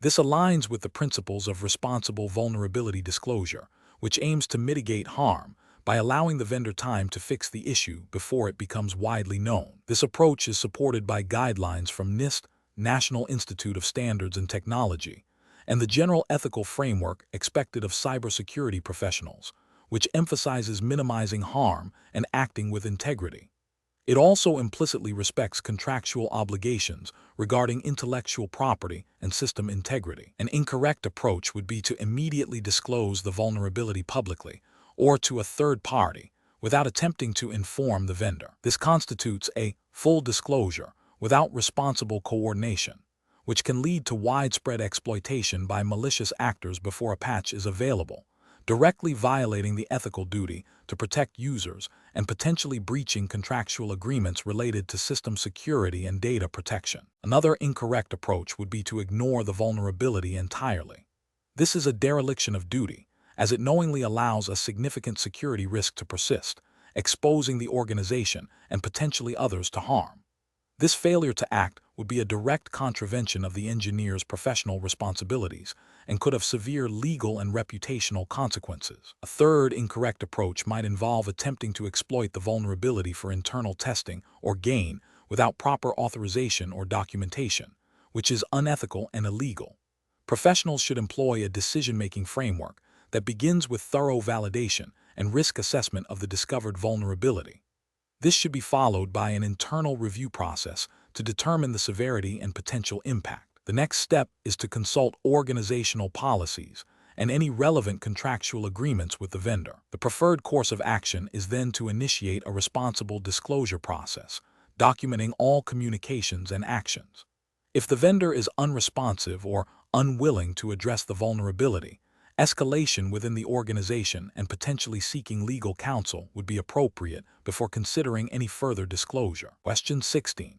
This aligns with the principles of responsible vulnerability disclosure, which aims to mitigate harm by allowing the vendor time to fix the issue before it becomes widely known. This approach is supported by guidelines from NIST, National Institute of Standards and Technology, and the general ethical framework expected of cybersecurity professionals, which emphasizes minimizing harm and acting with integrity. It also implicitly respects contractual obligations regarding intellectual property and system integrity. An incorrect approach would be to immediately disclose the vulnerability publicly or to a third party without attempting to inform the vendor. This constitutes a full disclosure without responsible coordination, which can lead to widespread exploitation by malicious actors before a patch is available, directly violating the ethical duty to protect users and potentially breaching contractual agreements related to system security and data protection. Another incorrect approach would be to ignore the vulnerability entirely. This is a dereliction of duty, as it knowingly allows a significant security risk to persist, exposing the organization and potentially others to harm. This failure to act would be a direct contravention of the engineer's professional responsibilities and could have severe legal and reputational consequences. A third incorrect approach might involve attempting to exploit the vulnerability for internal testing or gain without proper authorization or documentation, which is unethical and illegal. Professionals should employ a decision-making framework that begins with thorough validation and risk assessment of the discovered vulnerability. This should be followed by an internal review process to determine the severity and potential impact. The next step is to consult organizational policies and any relevant contractual agreements with the vendor. The preferred course of action is then to initiate a responsible disclosure process, documenting all communications and actions. If the vendor is unresponsive or unwilling to address the vulnerability, escalation within the organization and potentially seeking legal counsel would be appropriate before considering any further disclosure. Question 16.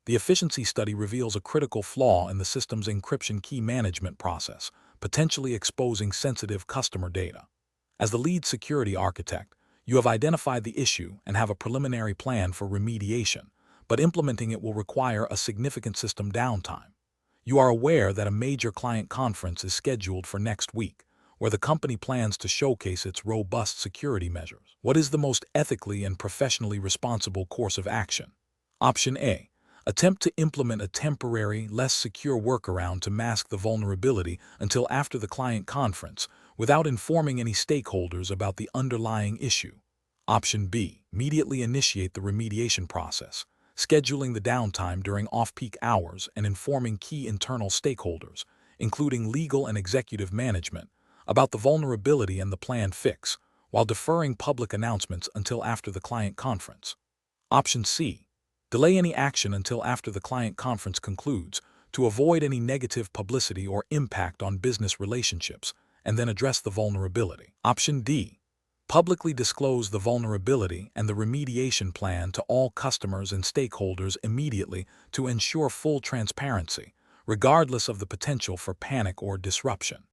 The efficiency study reveals a critical flaw in the system's encryption key management process, potentially exposing sensitive customer data. As the lead security architect, you have identified the issue and have a preliminary plan for remediation, but implementing it will require a significant system downtime. You are aware that a major client conference is scheduled for next week, where the company plans to showcase its robust security measures. What is the most ethically and professionally responsible course of action? Option A. Attempt to implement a temporary, less secure workaround to mask the vulnerability until after the client conference, without informing any stakeholders about the underlying issue. Option B. Immediately initiate the remediation process, scheduling the downtime during off-peak hours and informing key internal stakeholders, including legal and executive management, about the vulnerability and the planned fix, while deferring public announcements until after the client conference. Option C. Delay any action until after the client conference concludes to avoid any negative publicity or impact on business relationships, and then address the vulnerability. Option D. Publicly disclose the vulnerability and the remediation plan to all customers and stakeholders immediately to ensure full transparency, regardless of the potential for panic or disruption.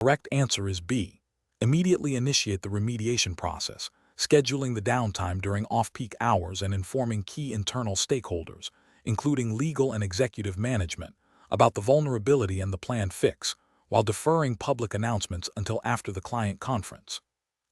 The correct answer is B. Immediately initiate the remediation process, scheduling the downtime during off-peak hours and informing key internal stakeholders, including legal and executive management, about the vulnerability and the planned fix, while deferring public announcements until after the client conference.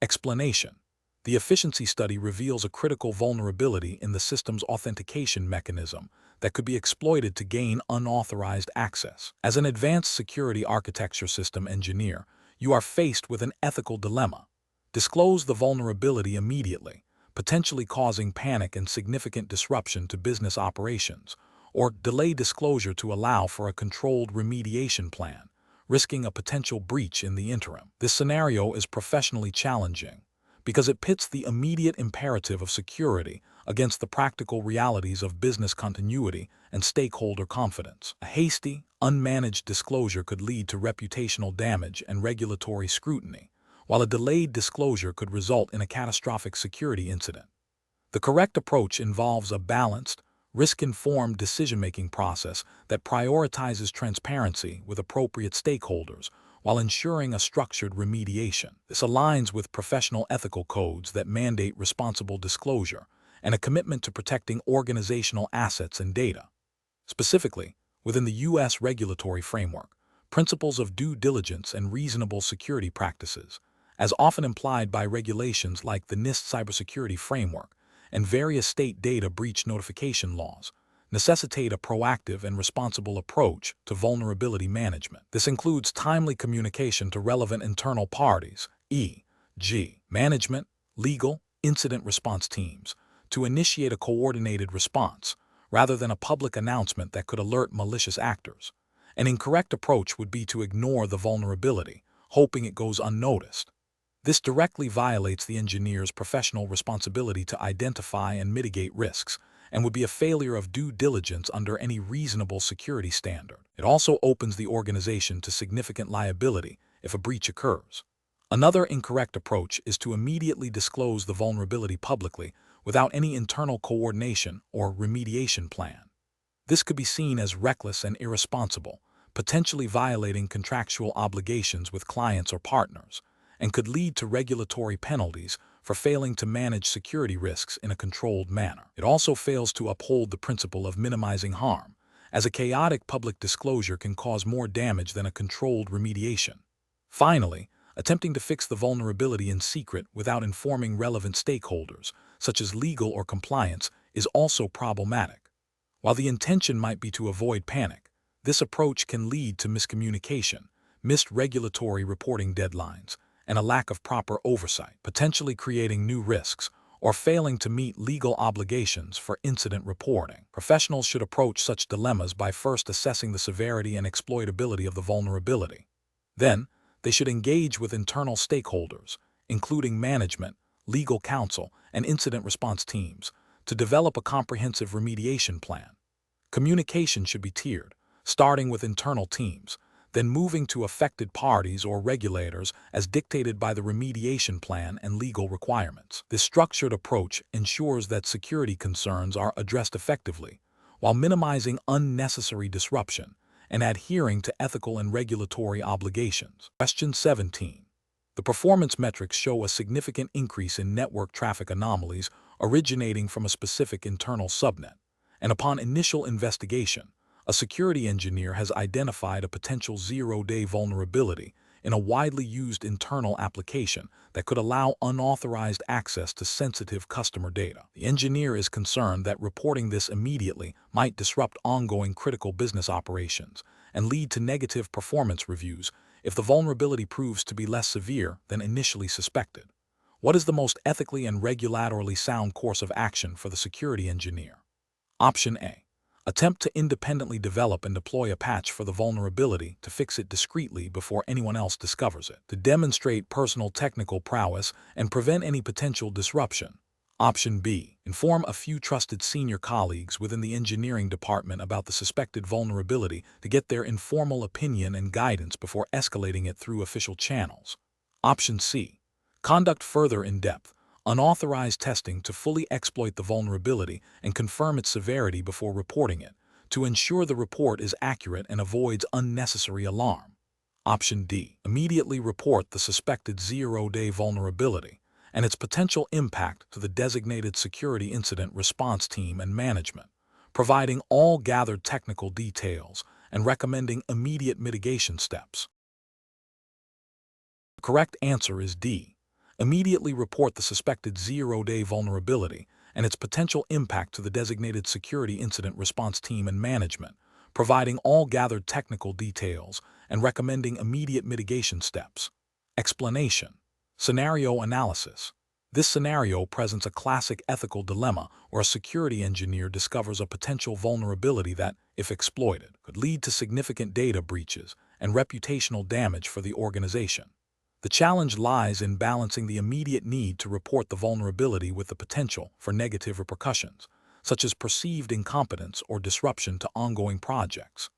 Explanation. The efficiency study reveals a critical vulnerability in the system's authentication mechanism that could be exploited to gain unauthorized access. As an advanced security architecture system engineer, you are faced with an ethical dilemma. Disclose the vulnerability immediately, potentially causing panic and significant disruption to business operations, or delay disclosure to allow for a controlled remediation plan, risking a potential breach in the interim. This scenario is professionally challenging because it pits the immediate imperative of security against the practical realities of business continuity and stakeholder confidence. A hasty, unmanaged disclosure could lead to reputational damage and regulatory scrutiny, while a delayed disclosure could result in a catastrophic security incident. The correct approach involves a balanced, risk-informed decision-making process that prioritizes transparency with appropriate stakeholders while ensuring a structured remediation. This aligns with professional ethical codes that mandate responsible disclosure and a commitment to protecting organizational assets and data. Specifically, within the U.S. regulatory framework, principles of due diligence and reasonable security practices, as often implied by regulations like the NIST Cybersecurity Framework and various state data breach notification laws, necessitate a proactive and responsible approach to vulnerability management. This includes timely communication to relevant internal parties, e.g., management, legal, incident response teams, to initiate a coordinated response, rather than a public announcement that could alert malicious actors. An incorrect approach would be to ignore the vulnerability, hoping it goes unnoticed. This directly violates the engineer's professional responsibility to identify and mitigate risks, and would be a failure of due diligence under any reasonable security standard. It also opens the organization to significant liability if a breach occurs. Another incorrect approach is to immediately disclose the vulnerability publicly without any internal coordination or remediation plan. This could be seen as reckless and irresponsible, potentially violating contractual obligations with clients or partners, and could lead to regulatory penalties for failing to manage security risks in a controlled manner. It also fails to uphold the principle of minimizing harm, as a chaotic public disclosure can cause more damage than a controlled remediation. Finally, attempting to fix the vulnerability in secret without informing relevant stakeholders, such as legal or compliance, is also problematic. While the intention might be to avoid panic, this approach can lead to miscommunication, missed regulatory reporting deadlines, and a lack of proper oversight, potentially creating new risks or failing to meet legal obligations for incident reporting. Professionals should approach such dilemmas by first assessing the severity and exploitability of the vulnerability. Then, they should engage with internal stakeholders, including management, legal counsel, and incident response teams, to develop a comprehensive remediation plan. Communication should be tiered, starting with internal teams, then moving to affected parties or regulators as dictated by the remediation plan and legal requirements. This structured approach ensures that security concerns are addressed effectively, while minimizing unnecessary disruption and adhering to ethical and regulatory obligations. Question 17. The performance metrics show a significant increase in network traffic anomalies originating from a specific internal subnet, and upon initial investigation, a security engineer has identified a potential zero-day vulnerability in a widely used internal application that could allow unauthorized access to sensitive customer data. The engineer is concerned that reporting this immediately might disrupt ongoing critical business operations and lead to negative performance reviews if the vulnerability proves to be less severe than initially suspected. What is the most ethically and regulatorily sound course of action for the security engineer? Option A. Attempt to independently develop and deploy a patch for the vulnerability to fix it discreetly before anyone else discovers it, to demonstrate personal technical prowess and prevent any potential disruption. Option B. Inform a few trusted senior colleagues within the engineering department about the suspected vulnerability to get their informal opinion and guidance before escalating it through official channels. Option C. Conduct further in-depth, unauthorized testing to fully exploit the vulnerability and confirm its severity before reporting it, to ensure the report is accurate and avoids unnecessary alarm. Option D. Immediately report the suspected zero-day vulnerability and its potential impact to the designated security incident response team and management, providing all gathered technical details and recommending immediate mitigation steps. The correct answer is D. Immediately report the suspected zero-day vulnerability and its potential impact to the designated security incident response team and management, providing all gathered technical details and recommending immediate mitigation steps. Explanation. Scenario analysis. This scenario presents a classic ethical dilemma where a security engineer discovers a potential vulnerability that, if exploited, could lead to significant data breaches and reputational damage for the organization. The challenge lies in balancing the immediate need to report the vulnerability with the potential for negative repercussions, such as perceived incompetence or disruption to ongoing projects.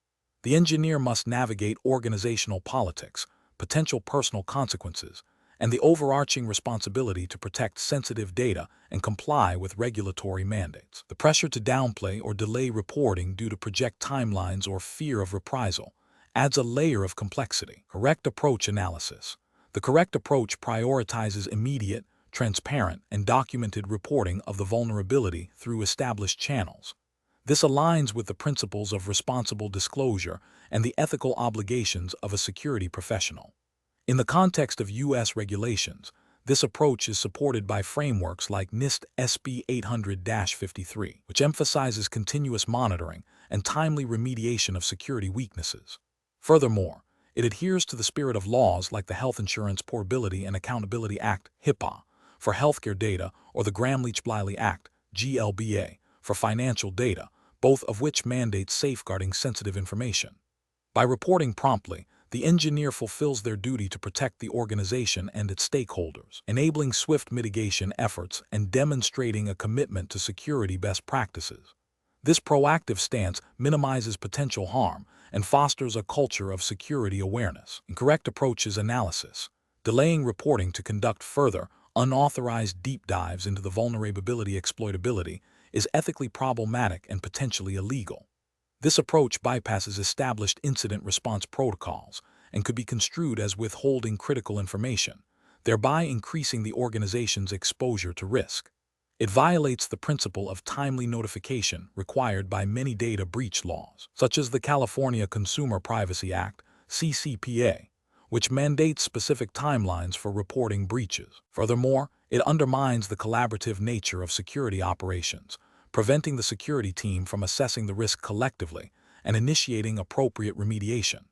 The engineer must navigate organizational politics, potential personal consequences, and the overarching responsibility to protect sensitive data and comply with regulatory mandates. The pressure to downplay or delay reporting due to project timelines or fear of reprisal adds a layer of complexity. Correct approach analysis. The correct approach prioritizes immediate, transparent, and documented reporting of the vulnerability through established channels. This aligns with the principles of responsible disclosure and the ethical obligations of a security professional. In the context of U.S. regulations, this approach is supported by frameworks like NIST SB 800-53, which emphasizes continuous monitoring and timely remediation of security weaknesses. Furthermore, it adheres to the spirit of laws like the Health Insurance Portability and Accountability Act, HIPAA, for healthcare data, or the Gramm-Leach-Bliley Act, GLBA, for financial data, both of which mandate safeguarding sensitive information. By reporting promptly, the engineer fulfills their duty to protect the organization and its stakeholders, enabling swift mitigation efforts and demonstrating a commitment to security best practices. This proactive stance minimizes potential harm and fosters a culture of security awareness. Incorrect approaches analysis. Delaying reporting to conduct further, unauthorized deep dives into the vulnerability exploitability is ethically problematic and potentially illegal. This approach bypasses established incident response protocols and could be construed as withholding critical information, thereby increasing the organization's exposure to risk. It violates the principle of timely notification required by many data breach laws, such as the California Consumer Privacy Act, CCPA, which mandates specific timelines for reporting breaches. Furthermore, it undermines the collaborative nature of security operations, preventing the security team from assessing the risk collectively and initiating appropriate remediation.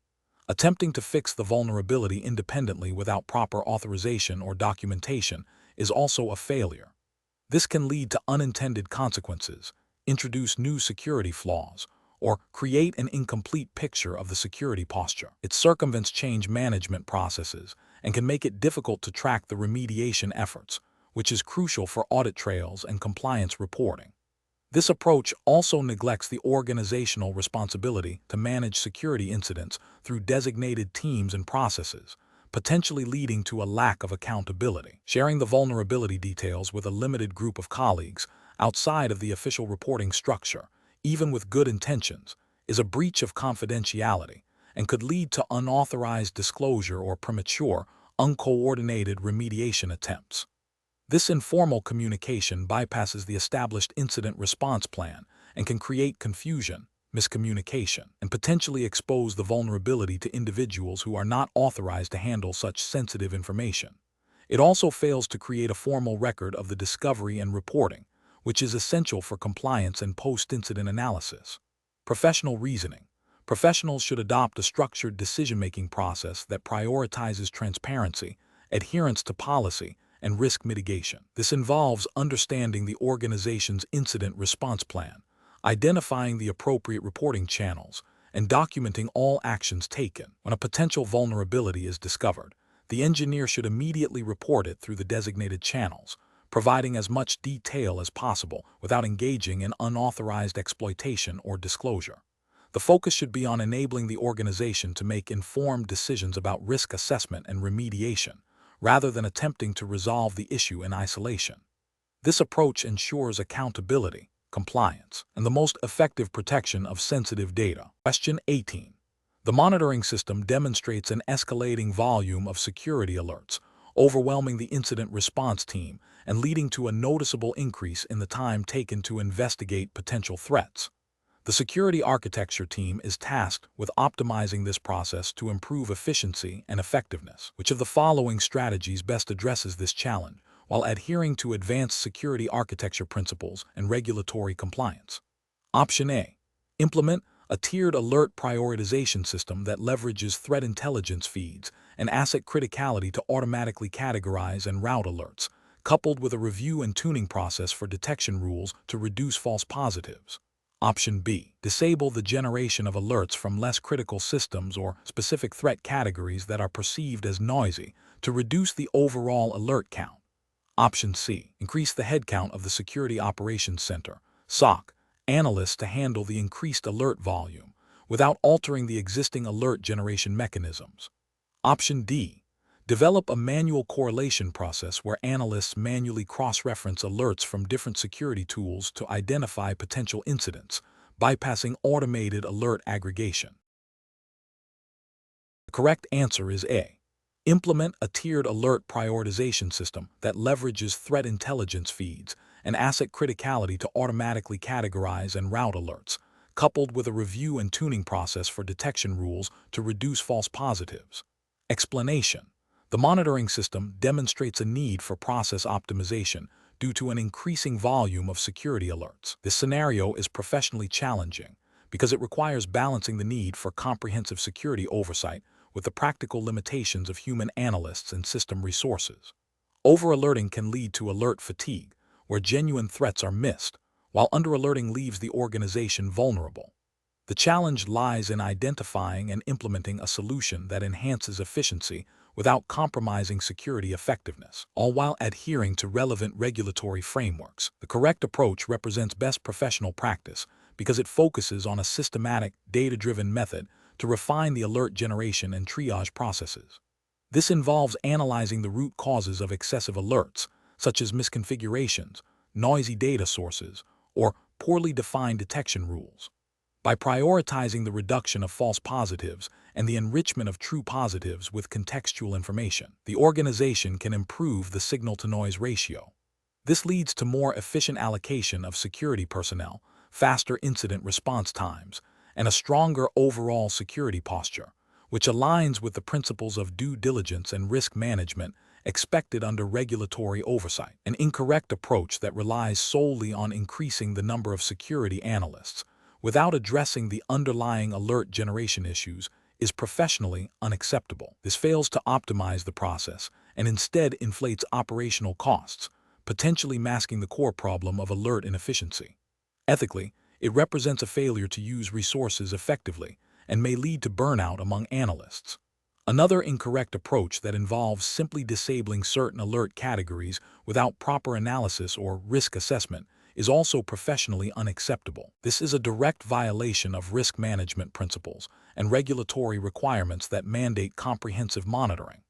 Attempting to fix the vulnerability independently without proper authorization or documentation is also a failure. This can lead to unintended consequences, introduce new security flaws, or create an incomplete picture of the security posture. It circumvents change management processes and can make it difficult to track the remediation efforts, which is crucial for audit trails and compliance reporting. This approach also neglects the organizational responsibility to manage security incidents through designated teams and processes, potentially leading to a lack of accountability. Sharing the vulnerability details with a limited group of colleagues outside of the official reporting structure, even with good intentions, is a breach of confidentiality and could lead to unauthorized disclosure or premature, uncoordinated remediation attempts. This informal communication bypasses the established incident response plan and can create confusion, miscommunication, and potentially expose the vulnerability to individuals who are not authorized to handle such sensitive information. It also fails to create a formal record of the discovery and reporting, which is essential for compliance and post-incident analysis. Professional reasoning. Professionals should adopt a structured decision-making process that prioritizes transparency, adherence to policy, and risk mitigation. This involves understanding the organization's incident response plan, identifying the appropriate reporting channels, and documenting all actions taken. When a potential vulnerability is discovered, the engineer should immediately report it through the designated channels, providing as much detail as possible without engaging in unauthorized exploitation or disclosure. The focus should be on enabling the organization to make informed decisions about risk assessment and remediation, rather than attempting to resolve the issue in isolation. This approach ensures accountability, compliance, and the most effective protection of sensitive data. Question 18. The monitoring system demonstrates an escalating volume of security alerts, overwhelming the incident response team and leading to a noticeable increase in the time taken to investigate potential threats. The security architecture team is tasked with optimizing this process to improve efficiency and effectiveness. Which of the following strategies best addresses this challenge while adhering to advanced security architecture principles and regulatory compliance? Option A. Implement a tiered alert prioritization system that leverages threat intelligence feeds and asset criticality to automatically categorize and route alerts, coupled with a review and tuning process for detection rules to reduce false positives. Option B. Disable the generation of alerts from less critical systems or specific threat categories that are perceived as noisy to reduce the overall alert count. Option C. Increase the headcount of the Security Operations Center, SOC, analysts to handle the increased alert volume without altering the existing alert generation mechanisms. Option D. Develop a manual correlation process where analysts manually cross-reference alerts from different security tools to identify potential incidents, bypassing automated alert aggregation. The correct answer is A. Implement a tiered alert prioritization system that leverages threat intelligence feeds and asset criticality to automatically categorize and route alerts, coupled with a review and tuning process for detection rules to reduce false positives. Explanation. The monitoring system demonstrates a need for process optimization due to an increasing volume of security alerts. This scenario is professionally challenging because it requires balancing the need for comprehensive security oversight with the practical limitations of human analysts and system resources. Over-alerting can lead to alert fatigue, where genuine threats are missed, while under-alerting leaves the organization vulnerable. The challenge lies in identifying and implementing a solution that enhances efficiency without compromising security effectiveness, all while adhering to relevant regulatory frameworks. The correct approach represents best professional practice because it focuses on a systematic, data-driven method to refine the alert generation and triage processes. This involves analyzing the root causes of excessive alerts, such as misconfigurations, noisy data sources, or poorly defined detection rules. By prioritizing the reduction of false positives and the enrichment of true positives with contextual information, the organization can improve the signal-to-noise ratio. This leads to more efficient allocation of security personnel, faster incident response times, and a stronger overall security posture, which aligns with the principles of due diligence and risk management expected under regulatory oversight. An incorrect approach that relies solely on increasing the number of security analysts without addressing the underlying alert generation issues is professionally unacceptable. This fails to optimize the process and instead inflates operational costs, potentially masking the core problem of alert inefficiency. Ethically, it represents a failure to use resources effectively and may lead to burnout among analysts. Another incorrect approach that involves simply disabling certain alert categories without proper analysis or risk assessment is also professionally unacceptable. This is a direct violation of risk management principles and regulatory requirements that mandate comprehensive monitoring.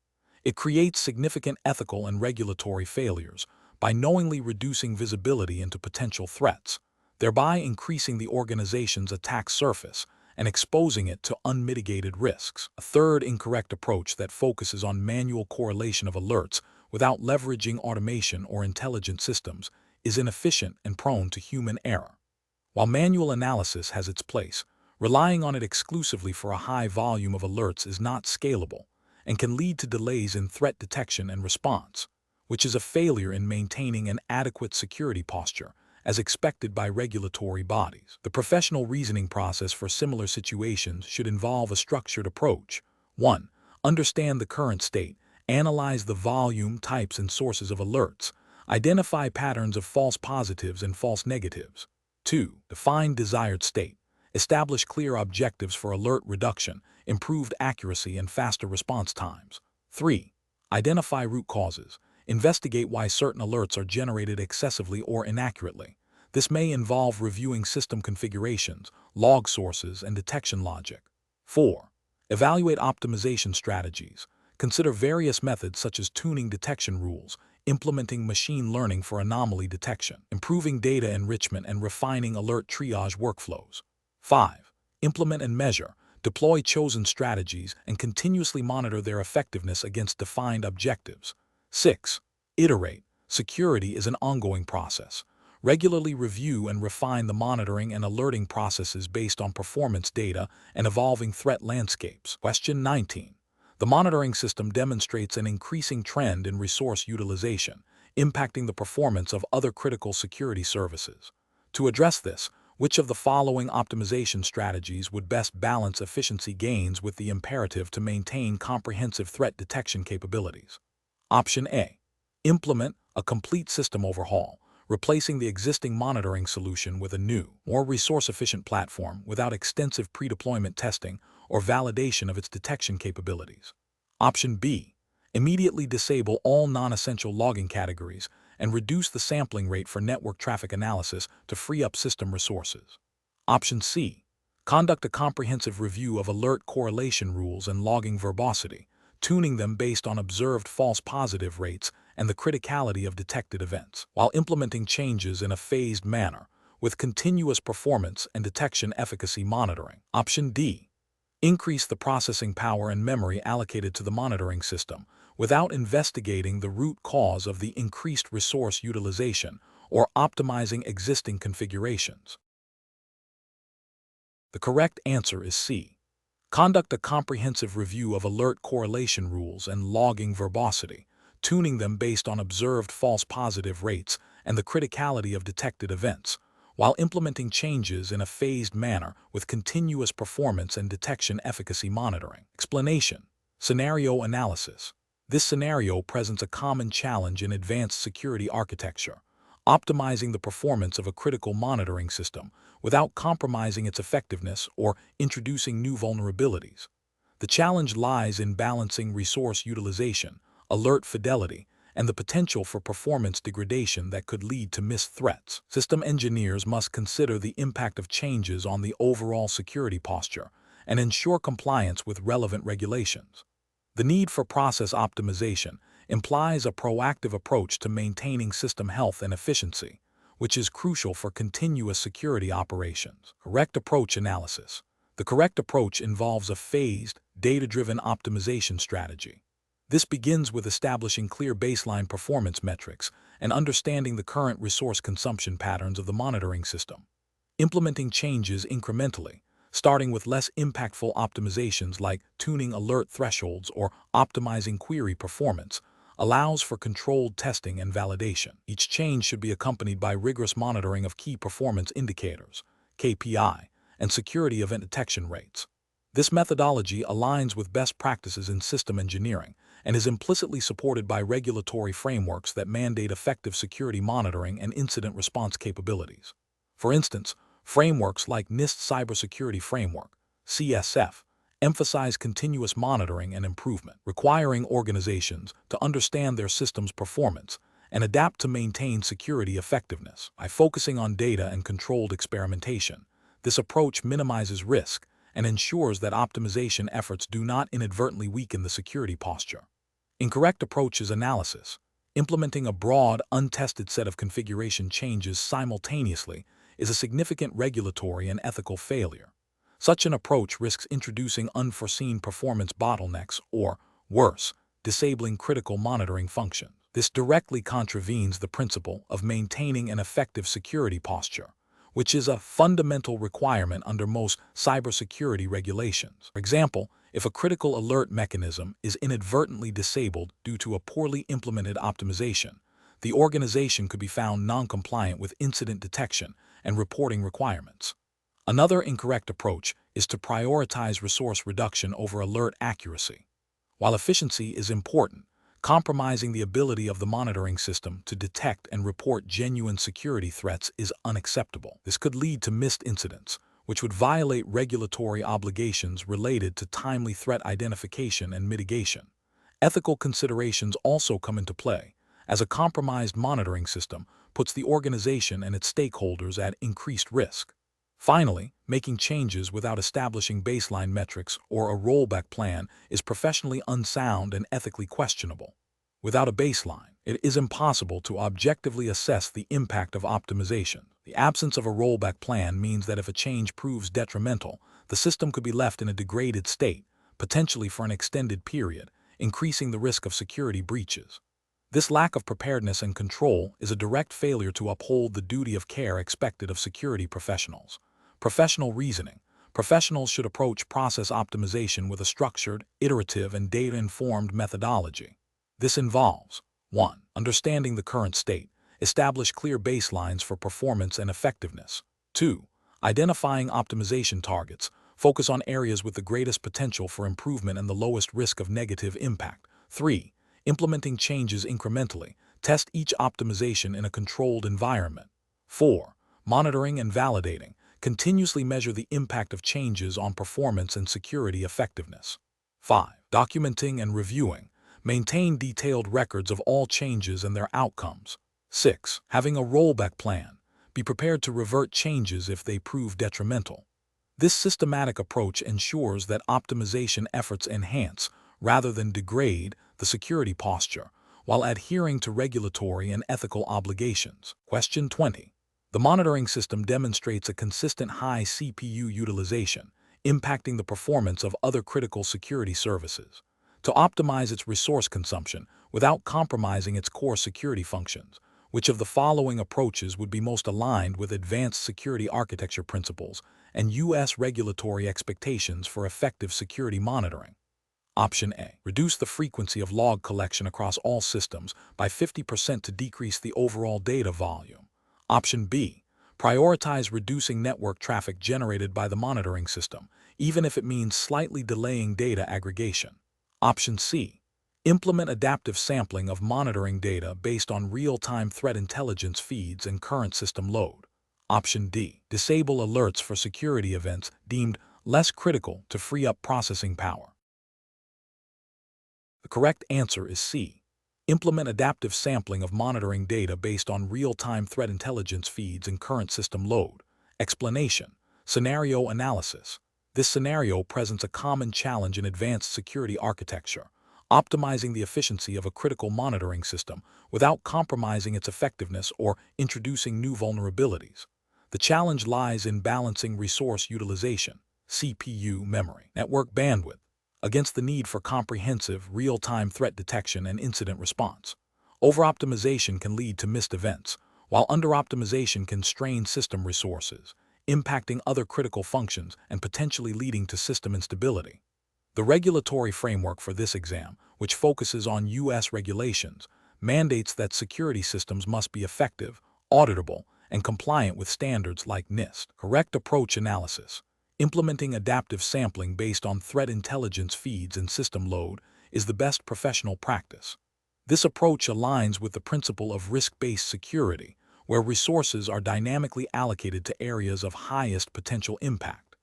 It creates significant ethical and regulatory failures by knowingly reducing visibility into potential threats, thereby increasing the organization's attack surface and exposing it to unmitigated risks. A third incorrect approach that focuses on manual correlation of alerts without leveraging automation or intelligent systems is inefficient and prone to human error. While manual analysis has its place, relying on it exclusively for a high volume of alerts is not scalable and can lead to delays in threat detection and response, which is a failure in maintaining an adequate security posture as expected by regulatory bodies. The professional reasoning process for similar situations should involve a structured approach. 1. Understand the current state, analyze the volume, types, and sources of alerts, identify patterns of false positives and false negatives. 2. Define desired state, establish clear objectives for alert reduction, improved accuracy, and faster response times. 3. Identify root causes, investigate why certain alerts are generated excessively or inaccurately. This may involve reviewing system configurations, log sources, and detection logic. 4. Evaluate optimization strategies. Consider various methods such as tuning detection rules, implementing machine learning for anomaly detection, improving data enrichment, and refining alert triage workflows. 5. Implement and measure. Deploy chosen strategies and continuously monitor their effectiveness against defined objectives. 6. Iterate. Security is an ongoing process. Regularly review and refine the monitoring and alerting processes based on performance data and evolving threat landscapes. Question 19. The monitoring system demonstrates an increasing trend in resource utilization, impacting the performance of other critical security services. To address this, which of the following optimization strategies would best balance efficiency gains with the imperative to maintain comprehensive threat detection capabilities? Option A. Implement a complete system overhaul, replacing the existing monitoring solution with a new, more resource-efficient platform without extensive pre-deployment testing or validation of its detection capabilities. Option B. Immediately disable all non-essential logging categories and reduce the sampling rate for network traffic analysis to free up system resources. Option C. Conduct a comprehensive review of alert correlation rules and logging verbosity, tuning them based on observed false positive rates and the criticality of detected events, while implementing changes in a phased manner with continuous performance and detection efficacy monitoring. Option D. Increase the processing power and memory allocated to the monitoring system without investigating the root cause of the increased resource utilization or optimizing existing configurations. The correct answer is C. Conduct a comprehensive review of alert correlation rules and logging verbosity, tuning them based on observed false positive rates and the criticality of detected events, while implementing changes in a phased manner with continuous performance and detection efficacy monitoring. Explanation. Scenario analysis. This scenario presents a common challenge in advanced security architecture, optimizing the performance of a critical monitoring system without compromising its effectiveness or introducing new vulnerabilities. The challenge lies in balancing resource utilization, alert fidelity, and the potential for performance degradation that could lead to missed threats. System engineers must consider the impact of changes on the overall security posture and ensure compliance with relevant regulations. The need for process optimization implies a proactive approach to maintaining system health and efficiency, which is crucial for continuous security operations. Correct approach analysis. The correct approach involves a phased, data-driven optimization strategy. This begins with establishing clear baseline performance metrics and understanding the current resource consumption patterns of the monitoring system. Implementing changes incrementally, starting with less impactful optimizations like tuning alert thresholds or optimizing query performance, allows for controlled testing and validation. Each change should be accompanied by rigorous monitoring of key performance indicators, KPI, and security event detection rates. This methodology aligns with best practices in system engineering and is implicitly supported by regulatory frameworks that mandate effective security monitoring and incident response capabilities. For instance, frameworks like NIST Cybersecurity Framework, CSF, emphasize continuous monitoring and improvement, requiring organizations to understand their system's performance and adapt to maintain security effectiveness. By focusing on data and controlled experimentation, this approach minimizes risk and ensures that optimization efforts do not inadvertently weaken the security posture. Incorrect approach is analysis. Implementing a broad, untested set of configuration changes simultaneously is a significant regulatory and ethical failure. Such an approach risks introducing unforeseen performance bottlenecks or, worse, disabling critical monitoring functions. This directly contravenes the principle of maintaining an effective security posture, which is a fundamental requirement under most cybersecurity regulations. For example, if a critical alert mechanism is inadvertently disabled due to a poorly implemented optimization, the organization could be found non-compliant with incident detection and reporting requirements. Another incorrect approach is to prioritize resource reduction over alert accuracy. While efficiency is important, compromising the ability of the monitoring system to detect and report genuine security threats is unacceptable. This could lead to missed incidents, which would violate regulatory obligations related to timely threat identification and mitigation. Ethical considerations also come into play, as a compromised monitoring system puts the organization and its stakeholders at increased risk. Finally, making changes without establishing baseline metrics or a rollback plan is professionally unsound and ethically questionable. Without a baseline, it is impossible to objectively assess the impact of optimization. The absence of a rollback plan means that if a change proves detrimental, the system could be left in a degraded state, potentially for an extended period, increasing the risk of security breaches. This lack of preparedness and control is a direct failure to uphold the duty of care expected of security professionals. Professional reasoning. Professionals should approach process optimization with a structured, iterative, and data-informed methodology. This involves 1. Understanding the current state. Establish clear baselines for performance and effectiveness. 2. Identifying optimization targets. Focus on areas with the greatest potential for improvement and the lowest risk of negative impact. 3. Implementing changes incrementally. Test each optimization in a controlled environment. 4. Monitoring and validating. Continuously measure the impact of changes on performance and security effectiveness. 5. Documenting and reviewing. Maintain detailed records of all changes and their outcomes. 6. Having a rollback plan. Be prepared to revert changes if they prove detrimental. This systematic approach ensures that optimization efforts enhance, rather than degrade, the security posture, while adhering to regulatory and ethical obligations. Question 20. The monitoring system demonstrates a consistent high CPU utilization, impacting the performance of other critical security services. To optimize its resource consumption without compromising its core security functions, which of the following approaches would be most aligned with advanced security architecture principles and U.S. regulatory expectations for effective security monitoring? Option A. Reduce the frequency of log collection across all systems by 50% to decrease the overall data volume. Option B. Prioritize reducing network traffic generated by the monitoring system, even if it means slightly delaying data aggregation. Option C. Implement adaptive sampling of monitoring data based on real-time threat intelligence feeds and current system load. Option D. Disable alerts for security events deemed less critical to free up processing power. The correct answer is C. Implement adaptive sampling of monitoring data based on real-time threat intelligence feeds and current system load. Explanation. Scenario analysis. This scenario presents a common challenge in advanced security architecture, optimizing the efficiency of a critical monitoring system without compromising its effectiveness or introducing new vulnerabilities. The challenge lies in balancing resource utilization, CPU memory, network bandwidth, against the need for comprehensive, real-time threat detection and incident response. Over-optimization can lead to missed events, while under-optimization can strain system resources, impacting other critical functions and potentially leading to system instability. The regulatory framework for this exam, which focuses on U.S. regulations, mandates that security systems must be effective, auditable, and compliant with standards like NIST. Correct approach analysis. Implementing adaptive sampling based on threat intelligence feeds and system load is the best professional practice. This approach aligns with the principle of risk-based security, where resources are dynamically allocated to areas of highest potential impact.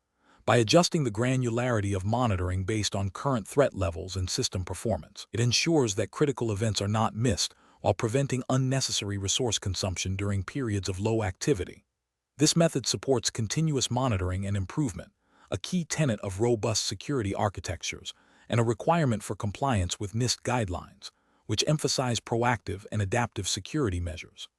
By adjusting the granularity of monitoring based on current threat levels and system performance, it ensures that critical events are not missed while preventing unnecessary resource consumption during periods of low activity. This method supports continuous monitoring and improvement, a key tenet of robust security architectures and a requirement for compliance with NIST guidelines, which emphasize proactive and adaptive security measures.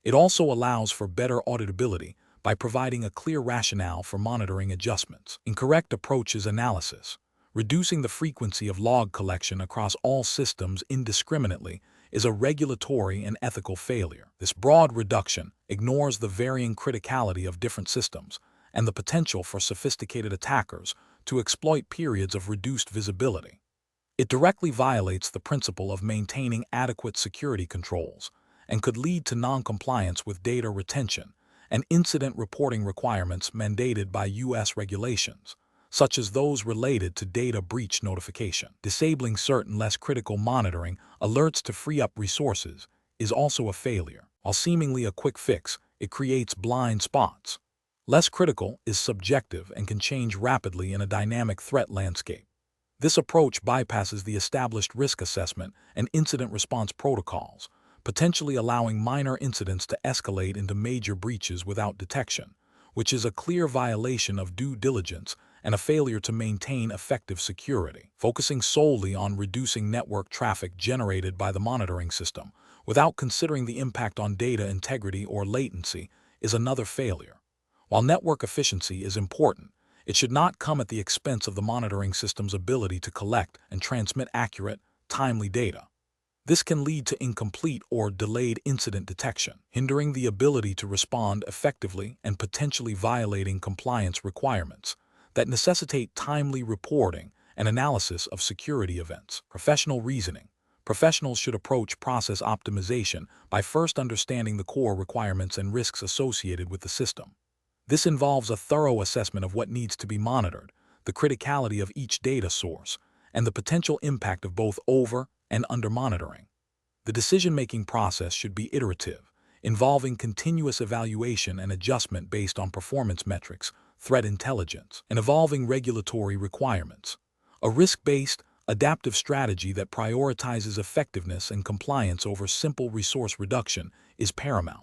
It also allows for better auditability by providing a clear rationale for monitoring adjustments. Incorrect approaches analysis, reducing the frequency of log collection across all systems indiscriminately, is a regulatory and ethical failure. This broad reduction ignores the varying criticality of different systems and the potential for sophisticated attackers to exploit periods of reduced visibility. It directly violates the principle of maintaining adequate security controls and could lead to non-compliance with data retention and incident reporting requirements mandated by U.S. regulations, such as those related to data breach notification. Disabling certain less critical monitoring alerts to free up resources is also a failure. While seemingly a quick fix, it creates blind spots. Less critical is subjective and can change rapidly in a dynamic threat landscape. This approach bypasses the established risk assessment and incident response protocols, potentially allowing minor incidents to escalate into major breaches without detection, which is a clear violation of due diligence and a failure to maintain effective security. Focusing solely on reducing network traffic generated by the monitoring system, without considering the impact on data integrity or latency, is another failure. While network efficiency is important, it should not come at the expense of the monitoring system's ability to collect and transmit accurate, timely data. This can lead to incomplete or delayed incident detection, hindering the ability to respond effectively and potentially violating compliance requirements that necessitate timely reporting and analysis of security events. Professional reasoning. Professionals should approach process optimization by first understanding the core requirements and risks associated with the system. This involves a thorough assessment of what needs to be monitored, the criticality of each data source, and the potential impact of both over and under monitoring. The decision-making process should be iterative, involving continuous evaluation and adjustment based on performance metrics, threat intelligence, and evolving regulatory requirements. A risk-based, adaptive strategy that prioritizes effectiveness and compliance over simple resource reduction is paramount.